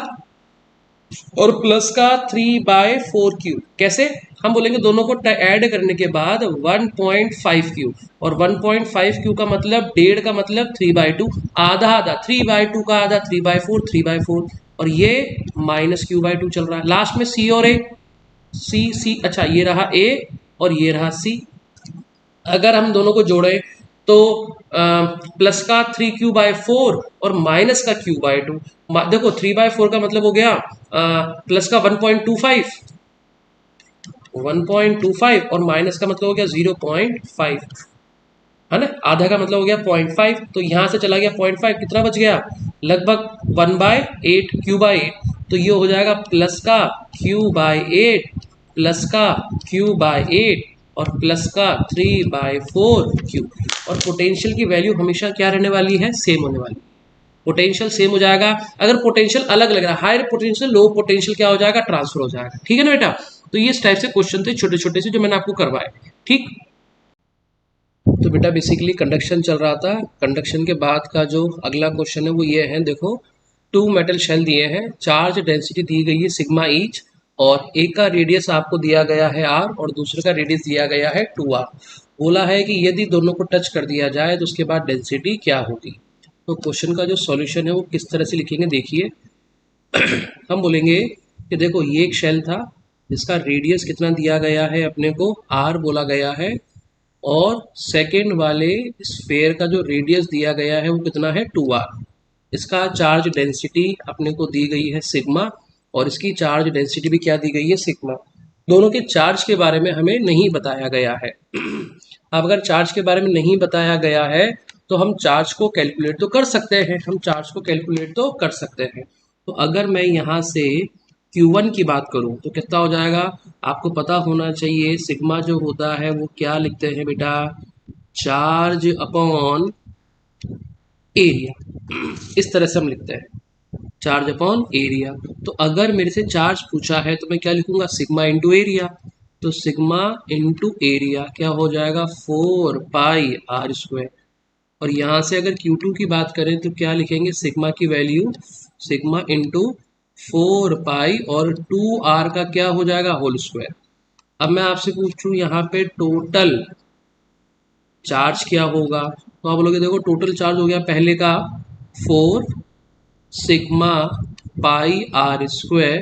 और प्लस का 3/4 कैसे हम बोलेंगे, दोनों को ऐड करने के बाद 1.5 और 1.5 का मतलब डेढ़ का मतलब 3/2, आधा आधा 3/2 का आधा 3/4 और ये -q/2 चल रहा है। लास्ट में सी और ए, सी अच्छा ये रहा ए और ये रहा सी। अगर हम दोनों को जोड़ें तो प्लस का 3q/4 और माइनस का q/2। देखो 3/4 का मतलब हो गया प्लस का 1.25 और माइनस का मतलब हो गया 0.5, है ना। आधा का मतलब हो गया 0.5, तो यहाँ से चला गया 0.5, कितना बच गया, लगभग 1/8 q/8। तो ये हो जाएगा प्लस का q/8 प्लस का q/8 और प्लस का 3/4 और पोटेंशियल की वैल्यू हमेशा क्या रहने वाली है, सेम होने वाली। पोटेंशियल सेम हो जाएगा। अगर पोटेंशियल अलग लग रहा है, हायर पोटेंशियल लो पोटेंशियल क्या हो जाएगा, ट्रांसफर हो जाएगा। ठीक है ना बेटा। तो ये इस टाइप से क्वेश्चन थे छोटे छोटे से जो मैंने आपको करवाए। ठीक, तो बेटा बेसिकली कंडक्शन चल रहा था। कंडक्शन के बाद का जो अगला क्वेश्चन है वो ये है, देखो 2 मेटल शेल दिए हैं, चार्ज डेंसिटी दी गई है सिग्मा ईच, और एक का रेडियस आपको दिया गया है r और दूसरे का रेडियस दिया गया है 2r। बोला है कि यदि दोनों को टच कर दिया जाए तो उसके बाद डेंसिटी क्या होगी। तो क्वेश्चन का जो सॉल्यूशन है वो किस तरह से लिखेंगे, देखिए हम बोलेंगे कि देखो ये एक शेल था जिसका रेडियस कितना दिया गया है, अपने को r बोला गया है, और सेकेंड वाले स्फेयर का जो रेडियस दिया गया है वो कितना है 2r। इसका चार्ज डेंसिटी अपने को दी गई है सिग्मा, और इसकी चार्ज डेंसिटी भी क्या दी गई है, सिग्मा। दोनों के चार्ज के बारे में हमें नहीं बताया गया है। अब अगर चार्ज के बारे में नहीं बताया गया है तो हम चार्ज को कैलकुलेट तो कर सकते हैं, हम चार्ज को कैलकुलेट तो कर सकते हैं। तो अगर मैं यहाँ से Q1 की बात करूं तो कितना हो जाएगा, आपको पता होना चाहिए सिग्मा जो होता है वो क्या लिखते हैं बेटा, चार्ज अपॉन एरिया। इस तरह से हम लिखते हैं, चार्ज अपॉन एरिया। तो अगर मेरे से चार्ज पूछा है तो मैं क्या लिखूंगा, सिग्मा इंटू एरिया। तो सिग्मा इंटू एरिया क्या हो जाएगा, 4πr²। और यहाँ से अगर Q2 की बात करें तो क्या लिखेंगे, सिग्मा की वैल्यू सिग्मा इंटू 4π और 2r का क्या हो जाएगा, होल स्क्वायर। अब मैं आपसे पूछूं यहाँ पे टोटल चार्ज क्या होगा, तो आप बोलोगे देखो टोटल चार्ज हो गया पहले का 4 सिग्मा पाई r²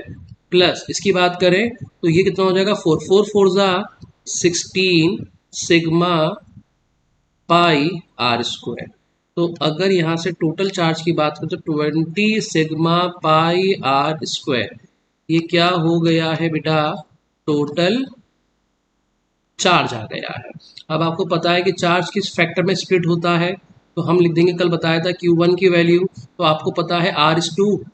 प्लस इसकी बात करें तो ये कितना हो जाएगा, 4 सिग्मा पाई r²। तो अगर यहाँ से टोटल चार्ज की बात करें तो 20 सिग्मा पाई r², ये क्या हो गया है बेटा, टोटल चार्ज आ गया है। अब आपको पता है कि चार्ज किस फैक्टर में स्प्लिट होता है, तो हम लिख देंगे, कल बताया था Q1 की वैल्यू, तो आपको पता है R/2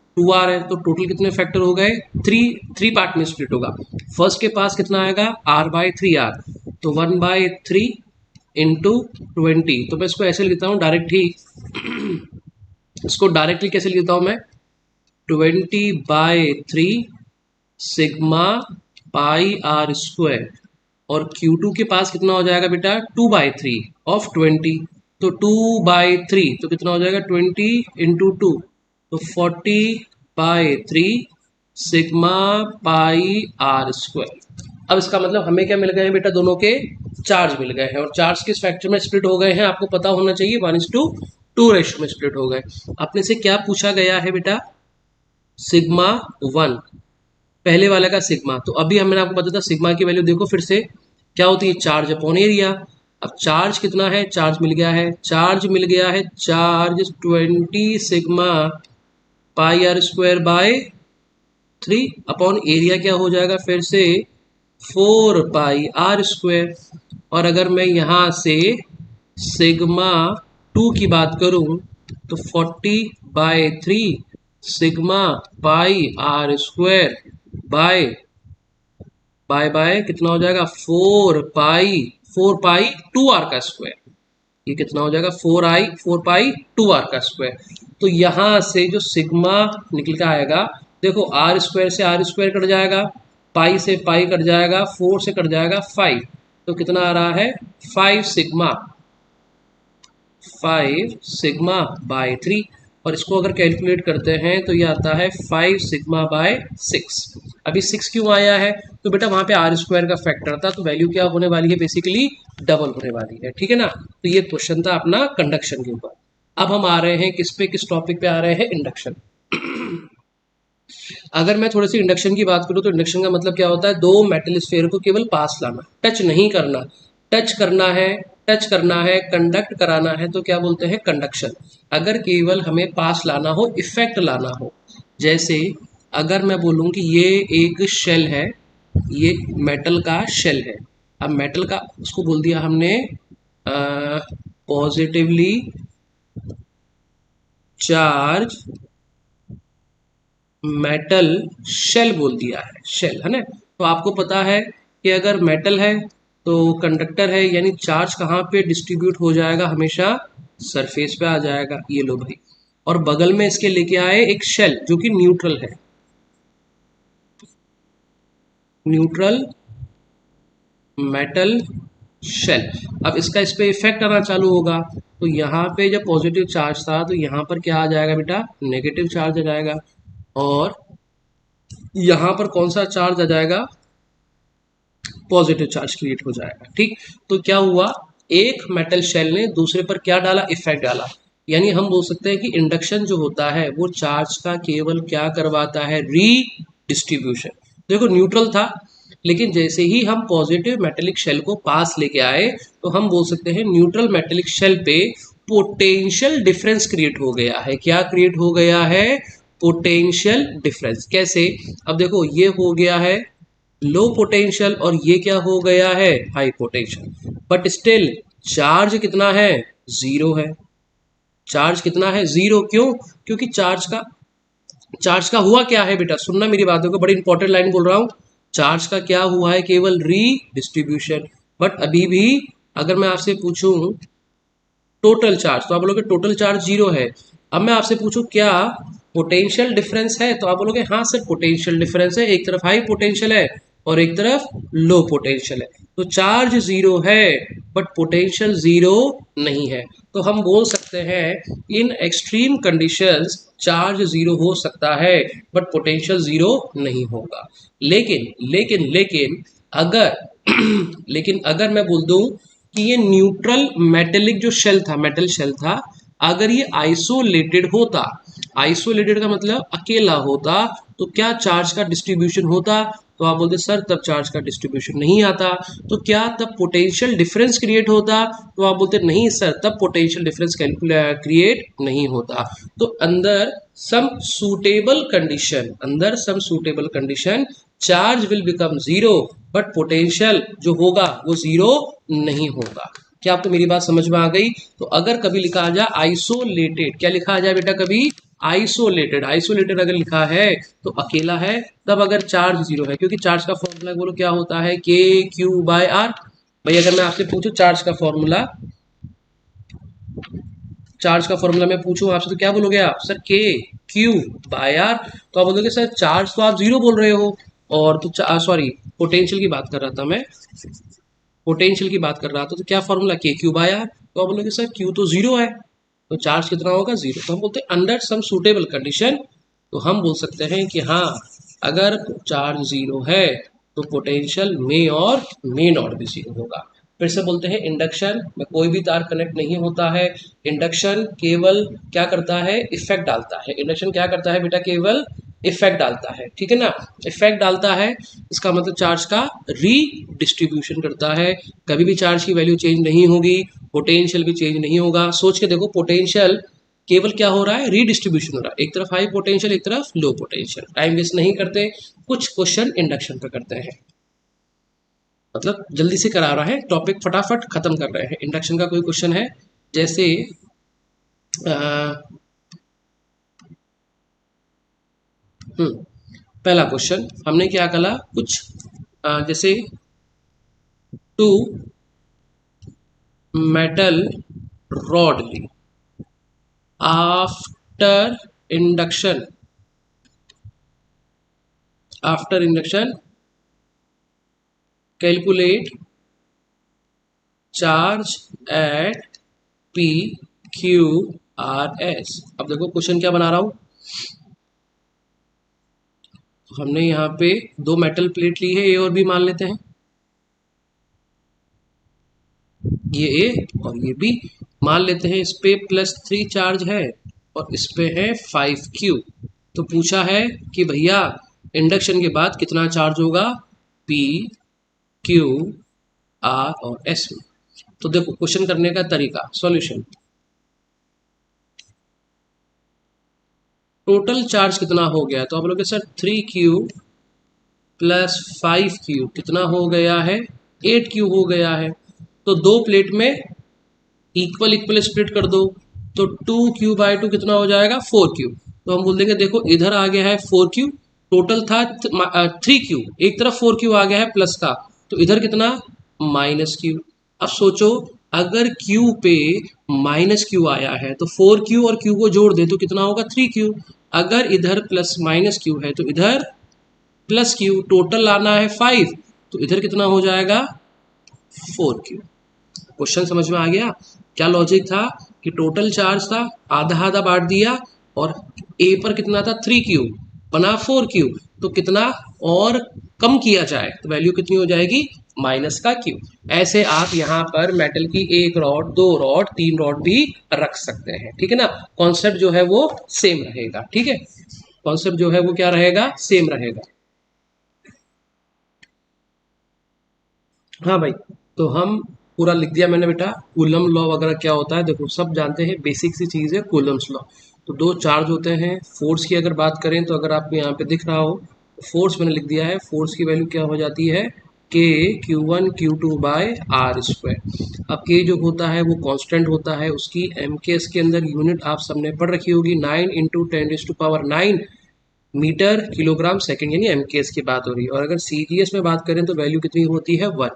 है, तो टोटल कितने फैक्टर हो गए, थ्री पार्ट में स्प्लिट होगा। फर्स्ट के पास कितना आएगा, R/3R, तो 1/3 इंटू 20। तो मैं इसको ऐसे लिखता हूँ डायरेक्ट ही, इसको डायरेक्टली कैसे लिखता हूँ मैं, 20/3 सिग्मा पाई r²। और Q2 के पास कितना हो जाएगा बेटा, 2/3 ऑफ 20, तो 2/3 तो कितना हो जाएगा, 20 इंटू 2, तो 40/3 सिग्मा पाई r²। अब इसका मतलब हमें क्या मिल गए हैं बेटा, दोनों के चार्ज मिल गए हैं, और चार्ज किस फैक्टर में स्प्लिट हो गए हैं आपको पता होना चाहिए, 1:2 रेशियो में स्प्लिट हो गए। अपने से क्या पूछा गया है बेटा, सिग्मा 1, पहले वाले का सिग्मा। तो अभी हमने आपको बताया था सिग्मा की वैल्यू देखो फिर से क्या होती है, चार्ज अपॉन एरिया। अब चार्ज कितना है, चार्ज मिल गया है, charge 20 sigma pi r²/3 upon area क्या हो जाएगा फिर से 4πr²। और अगर मैं यहाँ से सिग्मा 2 की बात करूँ तो 40/3 सिग्मा पाई r² बाय कितना हो जाएगा, 4π 2r²। ये कितना हो जाएगा, 4π 2r²। तो यहाँ से जो सिग्मा निकल के आएगा, देखो r² से r² कट जाएगा, पाई से पाई कट जाएगा, 4 से कट जाएगा 5, तो कितना आ रहा है 5 सिग्मा 5 सिग्मा बाय 3, और इसको अगर कैलकुलेट करते हैं तो ये आता है 5 सिग्मा बाय 6। अभी 6 क्यों आया है? तो बेटा वहाँ पे आर स्क्वायर का फैक्टर था, तो वैल्यू क्या होने वाली है? बेसिकली डबल होने वाली है, ठीक है ना। तो ये क्वेश्चन था अपना कंडक्शन के ऊपर। अब हम आ रहे हैं किस पे, किस टॉपिक पे आ रहे हैं? इंडक्शन। अगर मैं थोड़ी सी इंडक्शन की बात करूं तो इंडक्शन का मतलब क्या होता है? दो मेटल स्फेयर को केवल पास लाना, टच नहीं करना। टच करना है, टच करना है, कंडक्ट कराना है, तो क्या बोलते हैं? कंडक्शन। अगर केवल हमें पास लाना हो, इफेक्ट लाना हो, जैसे अगर मैं बोलूं कि ये एक शेल है, ये मेटल का शेल है। अब मेटल का उसको बोल दिया हमने पॉजिटिवली चार्ज मेटल शेल बोल दिया है, शेल है ना। तो आपको पता है कि अगर मेटल है तो कंडक्टर है, यानी चार्ज कहाँ पे डिस्ट्रीब्यूट हो जाएगा? हमेशा सरफेस पे आ जाएगा। ये लो भाई, और बगल में इसके लेके आए एक शेल जो कि न्यूट्रल है, न्यूट्रल मेटल शेल। अब इसका इस पे इफेक्ट आना चालू होगा, तो यहाँ पे जब पॉजिटिव चार्ज था तो यहाँ पर क्या आ जाएगा बेटा? नेगेटिव चार्ज आ जाएगा। और यहाँ पर कौन सा चार्ज आ जाएगा? पॉजिटिव चार्ज क्रिएट हो जाएगा, ठीक। तो क्या हुआ? एक मेटल शेल ने दूसरे पर क्या डाला? इफेक्ट डाला। यानी हम बोल सकते हैं कि इंडक्शन जो होता है वो चार्ज का केवल क्या करवाता है? रीडिस्ट्रीब्यूशन। देखो न्यूट्रल था, लेकिन जैसे ही हम पॉजिटिव मेटेलिक शेल को पास लेके आए तो हम बोल सकते हैं न्यूट्रल मेटेलिक शेल पे पोटेंशियल डिफरेंस क्रिएट हो गया है। क्या क्रिएट हो गया है? Potential difference. कैसे? अब देखो, ये हो गया है लो पोटेंशियल और ये क्या हो गया है? High potential. But still charge कितना है? जीरो है। चार्ज कितना है? जीरो। क्यों? क्योंकि चार्ज का हुआ क्या है बेटा? सुनना मेरी बातों को, बड़ी इंपॉर्टेंट लाइन बोल रहा हूं। चार्ज का क्या हुआ है? केवल रीडिस्ट्रीब्यूशन। बट अभी भी अगर मैं आपसे पूछूं टोटल चार्ज, तो आप बोलोगे टोटल चार्ज जीरो है। अब मैं आपसे पूछूं क्या पोटेंशियल डिफरेंस है, तो आप बोलोगे हाँ सर पोटेंशियल डिफरेंस है, एक तरफ हाई पोटेंशियल है और एक तरफ लो पोटेंशियल है। तो चार्ज जीरो है बट पोटेंशियल जीरो नहीं है। तो हम बोल सकते हैं in extreme conditions charge zero हो सकता है बट पोटेंशियल जीरो नहीं होगा। लेकिन लेकिन लेकिन अगर लेकिन अगर मैं बोल दूं कि ये न्यूट्रल मेटेलिक जो शेल था, मेटल शेल था, अगर ये आइसोलेटेड होता, आइसोलेटेड का मतलब अकेला होता, तो क्या चार्ज का डिस्ट्रीब्यूशन होता? तो आप बोलते सर तब चार्ज का डिस्ट्रीब्यूशन नहीं आता। तो क्या तब पोटेंशियल डिफरेंस क्रिएट होता? तो आप बोलते नहीं सर तब पोटेंशियल डिफरेंस क्रिएट नहीं होता। तो अंदर सम सूटेबल कंडीशन, अंदर some suitable condition charge will become zero but potential जो होगा वो जीरो नहीं होगा। क्या आपको मेरी बात समझ में आ गई? तो अगर कभी लिखा आ जाए आइसोलेटेड, क्या लिखा आ जाए बेटा? कभी आइसोलेटेड, आइसोलेटेड अगर लिखा है तो अकेला है, तब अगर चार्ज जीरो है, क्योंकि चार्ज का फॉर्मूला बोलो क्या होता है? के क्यू बाय आर। भाई अगर मैं आपसे पूछूं चार्ज का फॉर्मूला, चार्ज का फॉर्मूला मैं पूछूं आपसे तो क्या बोलोगे आप? सर के क्यू बाय आर। तो आप बोलोगे सर चार्ज तो आप जीरो बोल रहे हो, और तो सॉरी पोटेंशियल की बात कर रहा था मैं, पोटेंशियल की बात कर रहा था, तो क्या फॉर्मूला? के क्यू बाय आर। तो आप बोलोगे सर क्यू तो जीरो है, तो चार्ज कितना होगा? जीरो। तो हम बोलते हैं अंडर सम सूटेबल कंडीशन, तो हम बोल सकते हैं कि हाँ अगर चार्ज जीरो है तो पोटेंशियल मे और मे नॉट भी जीरो होगा। फिर से बोलते हैं इंडक्शन में कोई भी तार कनेक्ट नहीं होता है। इंडक्शन केवल क्या करता है? इफेक्ट डालता है। इंडक्शन क्या करता है बेटा? केवल इफेक्ट डालता है, ठीक है ना। इफेक्ट डालता है, इसका मतलब चार्ज का रीडिस्ट्रीब्यूशन करता है। कभी भी चार्ज की वैल्यू चेंज नहीं होगी, पोटेंशियल भी चेंज नहीं होगा। सोच के देखो, पोटेंशियल केवल क्या हो रहा है? रीडिस्ट्रीब्यूशन हो रहा है, एक तरफ हाई पोटेंशियल एक तरफ लो पोटेंशियल। टाइम वेस्ट नहीं करते, कुछ क्वेश्चन इंडक्शन पे करते हैं, मतलब जल्दी से करा रहा है, टॉपिक फटाफट खत्म कर रहे हैं। इंडक्शन का कोई क्वेश्चन है? जैसे पहला क्वेश्चन हमने क्या करा, कुछ जैसे टू मेटल रॉड ली after induction, after induction calculate charge at P Q R S. अब देखो क्वेश्चन क्या बना रहा हूं। हमने यहाँ पे दो मेटल प्लेट ली है, ए और बी मान लेते हैं, ये ए और ये बी मान लेते हैं। इस पे +3 चार्ज है और इस पे है 5Q। तो पूछा है कि भैया इंडक्शन के बाद कितना चार्ज होगा P, Q, R और S में। तो देखो क्वेश्चन करने का तरीका, सॉल्यूशन। टोटल चार्ज कितना हो गया, तो आप लोग सर 3Q प्लस 5Q कितना हो गया है, 8Q हो गया है। तो दो प्लेट में इक्वल इक्वल स्प्लिट कर दो, तो 2Q/2 कितना हो जाएगा 4Q। तो हम बोल देंगे देखो इधर आ गया है 4Q, टोटल था 3Q, एक तरफ 4Q आ गया है प्लस का, तो इधर कितना -Q। अब सोचो अगर Q पे -Q आया है तो 4Q और Q को जोड़ दे तो कितना होगा 3Q। अगर इधर +-Q है तो इधर +Q, टोटल लाना है 5, तो इधर कितना हो जाएगा 4Q। क्वेश्चन समझ में आ गया क्या लॉजिक था कि टोटल चार्ज था, आधा आधा बांट दिया, और ए पर कितना था 3Q बना 4Q, तो कितना और कम किया जाए तो वैल्यू कितनी हो जाएगी -Q। ऐसे आप यहाँ पर मेटल की एक रॉड, दो रॉड, तीन रॉड भी रख सकते हैं, ठीक है ना। कॉन्सेप्ट जो है वो सेम रहेगा, ठीक है, कॉन्सेप्ट जो है वो क्या रहेगा, सेम रहेगा। हाँ भाई, तो हम पूरा लिख दिया मैंने बेटा। कूलम लॉ वगैरह क्या होता है देखो सब जानते हैं, बेसिक सी चीज़ है कूलम्स लॉ। तो दो चार्ज होते हैं, फोर्स की अगर बात करें तो अगर आपको यहाँ पे दिख रहा हो, फोर्स मैंने लिख दिया है, फोर्स की वैल्यू क्या हो जाती है के Q1 Q2/r²। अब के जो होता है वो कांस्टेंट होता है, उसकी MKS के अंदर यूनिट आप सबने पढ़ रखी होगी, 9 × 10⁻⁹ मीटर किलोग्राम सेकंड, यानी MKS की बात हो रही है। और अगर CGS में बात करें तो वैल्यू कितनी होती है 1।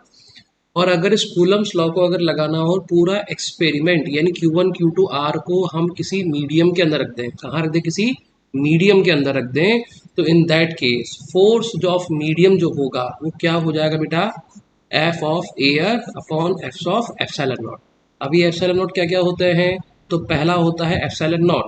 और अगर इस कूलम्स लॉ को अगर लगाना हो पूरा एक्सपेरिमेंट, यानी Q1 Q2 R को हम किसी मीडियम के अंदर रख दें, कहाँ रख दें, किसी मीडियम के अंदर रख दें, तो इन दैट केस फोर्स जो ऑफ मीडियम जो होगा वो क्या हो जाएगा बेटा, F of air upon F of epsilon not. अभी एप्सिलॉन नॉट क्या क्या होते हैं, तो पहला होता है एप्सिलॉन नॉट,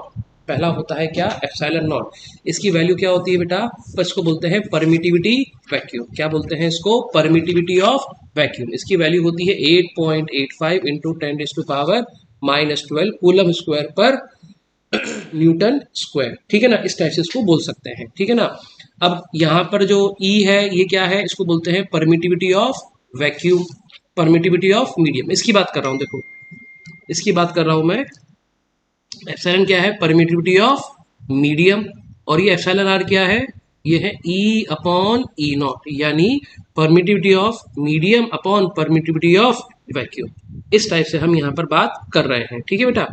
पहला होता है क्या एप्सिलॉन नॉट। इसकी वैल्यू क्या होती है बेटा, तो इसको बोलते हैं परमिटिविटी वैक्यूम। क्या बोलते हैं इसको, परमिटिविटी ऑफ वैक्यूम। इसकी वैल्यू होती है 8.85 इंटू 10⁻⁻12 कूलम स्क्वायर पर न्यूटन स्क्वायर, ठीक है ना, इस टाइप से इसको बोल सकते हैं, ठीक है ना। अब यहाँ पर जो E है ये क्या है, इसको बोलते हैं permittivity of vacuum, permittivity of medium. इसकी बात कर रहा हूँ, देखो इसकी बात कर रहा हूँ मैं। एप्सिलॉन क्या है, परमिटिविटी ऑफ मीडियम, और ये एप्सिलॉन आर क्या है, ये है E/E0, यानी permittivity of medium upon permittivity of vacuum. इस टाइप से हम यहाँ पर बात कर रहे हैं, ठीक है बेटा।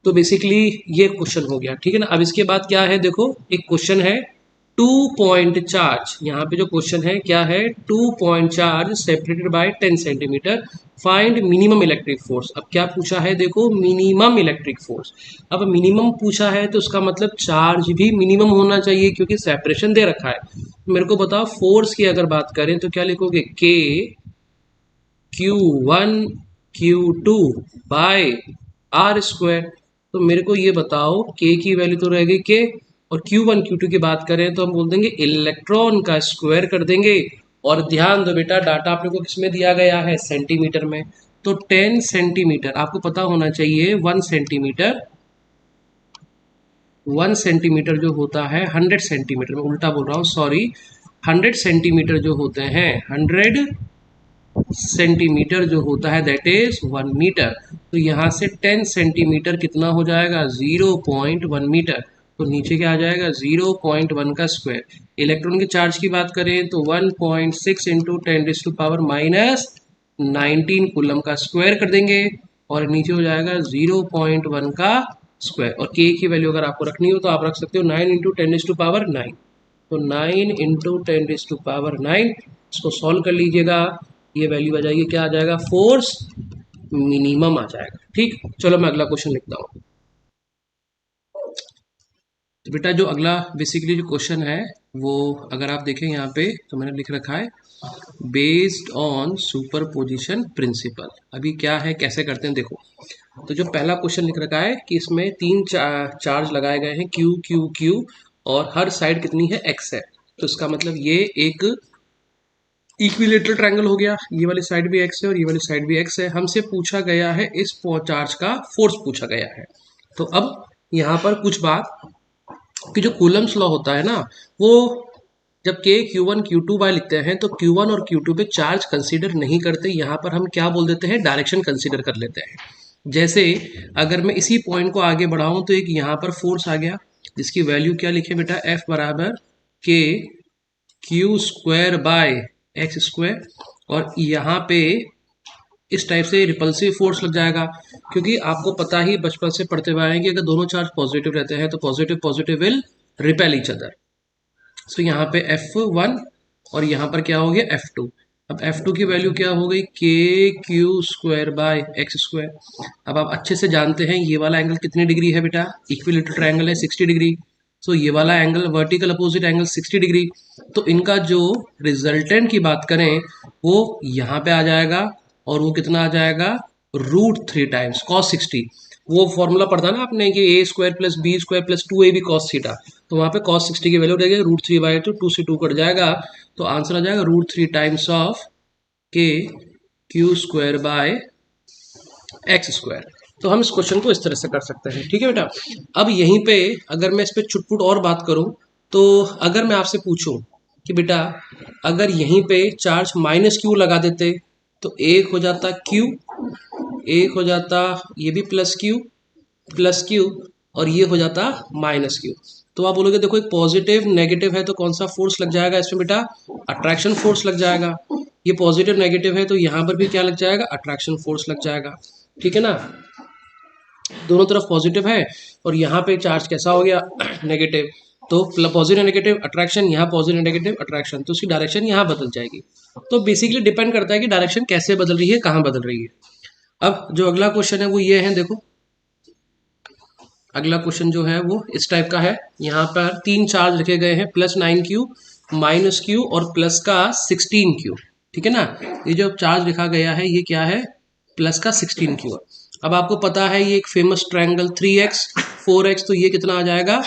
तो बेसिकली ये क्वेश्चन हो गया, ठीक है ना। अब इसके बाद क्या है, देखो एक क्वेश्चन है 2 पॉइंट चार्ज। यहाँ पे जो क्वेश्चन है क्या है, 2 point charge separated by 10 centimetre, find minimum electric force. अब क्या पूछा है, देखो मिनिमम इलेक्ट्रिक फोर्स। अब मिनिमम पूछा है तो उसका मतलब चार्ज भी मिनिमम होना चाहिए, क्योंकि सेपरेशन दे रखा है। मेरे को बताओ फोर्स की अगर बात करें तो क्या लिखोगे, के Q1 Q2/r²। तो मेरे को ये बताओ के की वैल्यू तो रहेगी के, और Q1 Q2 की बात करें तो हम बोल देंगे इलेक्ट्रॉन का स्क्वायर कर देंगे। और ध्यान दो बेटा, डाटा आप लोग को किसमें दिया गया है, सेंटीमीटर में। तो 10 सेंटीमीटर आपको पता होना चाहिए, 1 सेंटीमीटर, 1 सेंटीमीटर जो होता है 100 सेंटीमीटर, मैं उल्टा बोल रहा हूँ सॉरी, 100 सेंटीमीटर जो होते हैं, 100 सेंटीमीटर जो होता है दैट इज 1 मीटर। तो यहाँ से 10 सेंटीमीटर कितना हो जाएगा, 0.1 मीटर। तो नीचे क्या आ जाएगा, 0.1 का स्क्वायर। इलेक्ट्रॉन के चार्ज की बात करें तो 1.6 इंटू 10⁻⁹ कूलम का स्क्वायर कर देंगे, और नीचे हो जाएगा 0.1 का स्क्वायर। और के की वैल्यू अगर आपको रखनी हो तो आप रख सकते हो 9 इंटू 10⁻⁹। तो 9 इंटू 10⁻⁹, इसको सॉल्व कर लीजिएगा, ये वैल्यू आ जाएगी, क्या आ जाएगा, फोर्स मिनिमम आ जाएगा। ठीक, चलो मैं अगला क्वेश्चन लिखता हूँ। तो बेटा जो अगला बेसिकली जो क्वेश्चन है वो अगर आप देखें यहाँ पे तो मैंने लिख रखा है बेस्ड ऑन सुपरपोजिशन प्रिंसिपल। अभी क्या है, कैसे करते हैं देखो। तो जो पहला क्वेश्चन लिख रखा है कि इसमें तीन चार्ज लगाए गए हैं, क्यू क्यू क्यू, और हर साइड कितनी है, एक्स है। तो इसका मतलब ये एक इक्विलेटरल ट्रायंगल हो गया, ये वाली साइड भी एक्स है और ये वाली साइड भी एक्स है। हमसे पूछा गया है इस चार्ज का फोर्स पूछा गया है। तो अब यहाँ पर कुछ बात कि जो कूलम्स लॉ होता है ना, वो जब के Q1 Q2 बाय लिखते हैं तो Q1 और Q2 पे चार्ज कंसीडर नहीं करते। यहाँ पर हम क्या बोल देते हैं, डायरेक्शन कंसीडर कर लेते हैं। जैसे अगर मैं इसी पॉइंट को आगे बढ़ाऊं तो एक यहाँ पर फोर्स आ गया जिसकी वैल्यू क्या लिखे बेटा, F बराबर के Q square bye x square, और यहाँ पे इस टाइप से रिपल्सिव फोर्स लग जाएगा। क्योंकि आपको पता ही बचपन से पढ़ते हुए आए कि अगर दोनों चार्ज पॉजिटिव रहते हैं तो positive positive will repel each other. So यहाँ पे F1 और यहाँ पर क्या हो गया, F2। अब F2 की वैल्यू क्या हो गई, के Q square bye x square. अब आप अच्छे से जानते हैं ये वाला एंगल कितने डिग्री है बेटा, इक्विलेटरल ट्रायंगल है 60 डिग्री। सो ये वाला angle vertical opposite angle 60 degree. तो इनका जो रिजल्टेंट की बात करें वो यहाँ पे आ जाएगा, और वो कितना आ जाएगा, √3 टाइम्स cos 60। वो फॉर्मूला पढ़ता ना आपने कि A square plus B square plus 2ab cos theta, तो वहाँ पे cos 60 की वैल्यू रहेगी √3/2, 2 से 2 कट जाएगा, तो आंसर आ जाएगा √3 टाइम्स ऑफ के Q square bye x square. तो हम इस क्वेश्चन को इस तरह से कर सकते हैं, ठीक है बेटा। अब यहीं पे अगर मैं इस पर छुटपुट और बात करूं, तो अगर मैं आपसे पूछूं कि बेटा अगर यहीं पे चार्ज -q लगा देते तो एक हो जाता q, एक हो जाता ये भी प्लस q, और ये हो जाता -q। तो आप बोलोगे देखो एक पॉजिटिव नेगेटिव है तो कौन सा फोर्स लग जाएगा इसमें बेटा, अट्रैक्शन फोर्स लग जाएगा। ये पॉजिटिव नेगेटिव है तो यहाँ पर भी क्या लग जाएगा, अट्रैक्शन फोर्स लग जाएगा, ठीक है ना। दोनों तरफ पॉजिटिव है और यहाँ पे चार्ज कैसा हो गया, नेगेटिव। तो पॉजिटिव नेगेटिव अट्रैक्शन, यहाँ पॉजिटिव नेगेटिव अट्रैक्शन, तो उसकी डायरेक्शन यहाँ बदल जाएगी। तो बेसिकली डिपेंड करता है कि डायरेक्शन कैसे बदल रही है, कहाँ बदल रही है। अब जो अगला क्वेश्चन है वो ये है, देखो अगला क्वेश्चन जो है वो इस टाइप का है। यहाँ पर तीन चार्ज रखे गए हैं, +9q, -q और प्लस का 16q, ठीक है ना। ये जो चार्ज लिखा गया है ये क्या है, प्लस का 16q। अब आपको पता है ये एक फेमस ट्रायंगल 3x 4x, तो ये कितना आ जाएगा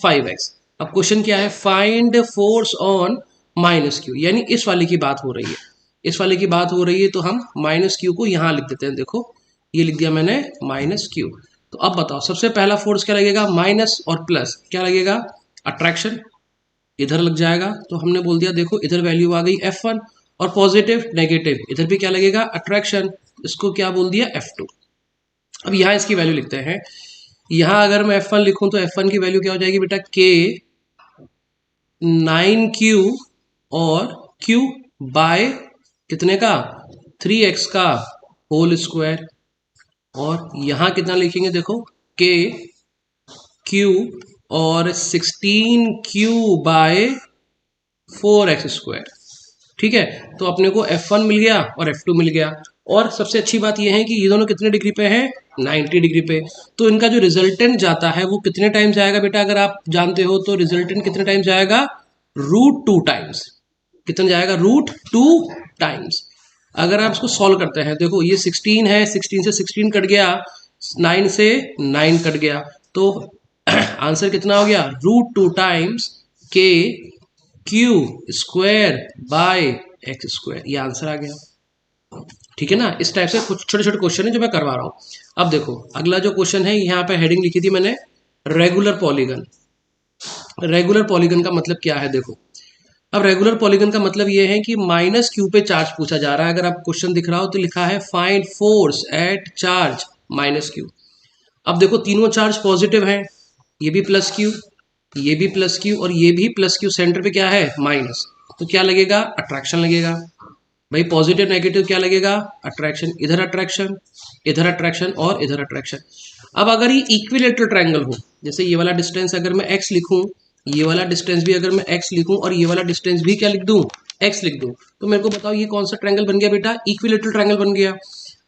5x। अब क्वेश्चन क्या है, फाइंड फोर्स ऑन -q, यानी इस वाले की बात हो रही है, इस वाले की बात हो रही है। तो हम -q को यहाँ लिख देते हैं, देखो ये लिख दिया मैंने -q। तो अब बताओ सबसे पहला फोर्स क्या लगेगा, माइनस और प्लस क्या लगेगा, अट्रैक्शन इधर लग जाएगा। तो हमने बोल दिया देखो इधर वैल्यू आ गई F1, और पॉजिटिव नेगेटिव इधर भी क्या लगेगा, अट्रैक्शन, इसको क्या बोल दिया F2। अब यहाँ इसकी वैल्यू लिखते हैं। यहाँ अगर मैं F1 लिखूं तो F1 की वैल्यू क्या हो जाएगी बेटा, K 9q और Q बाय कितने का, 3x का होल स्क्वायर। और यहाँ कितना लिखेंगे देखो, K Q और 16q बाय 4x स्क्वायर, ठीक है। तो अपने को F1 मिल गया और F2 मिल गया। और सबसे अच्छी बात यह है कि ये दोनों कितने डिग्री पे हैं, 90 डिग्री पे। तो इनका जो रिजल्टेंट जाता है वो कितने टाइम जाएगा बेटा, अगर आप जानते हो तो रिजल्टेंट कितने टाइम जाएगा, √2 टाइम्स। कितना जाएगा, √2 टाइम्स। अगर आप इसको सॉल्व करते हैं, देखो ये 16 है, 16 से 16 कट गया, 9 से 9 कट गया, तो आंसर कितना हो गया, √2 टाइम्स के Q square bye x square, ये आंसर आ गया, ठीक है ना। इस टाइप से कुछ छोटे छोटे क्वेश्चन है जो मैं करवा रहा हूं। अब देखो अगला जो क्वेश्चन है, यहाँ पे हेडिंग लिखी थी मैंने, रेगुलर पॉलीगन। रेगुलर पॉलीगन का मतलब क्या है, देखो अब रेगुलर पॉलीगन का मतलब ये है कि -q पे चार्ज पूछा जा रहा है। अगर आप क्वेश्चन दिख रहा हो तो लिखा है find force at charge -q। अब देखो तीनों चार्ज पॉजिटिव हैं, ये भी +q, ये भी +q और ये भी +q, सेंटर पे क्या है माइनस, तो क्या लगेगा, अट्रैक्शन लगेगा। भाई पॉजिटिव नेगेटिव क्या लगेगा, अट्रैक्शन, इधर अट्रैक्शन, इधर अट्रैक्शन और इधर अट्रैक्शन। अब अगर ये इक्विलेटरल ट्रायंगल हो, जैसे ये वाला डिस्टेंस अगर मैं x लिखूं, ये वाला डिस्टेंस भी अगर मैं x लिखूं और ये वाला डिस्टेंस भी क्या लिख दूं, x लिख दूं, तो मेरे को बताओ ये कौन सा ट्रायंगल बन गया बेटा, इक्विलेटरल ट्रायंगल बन गया।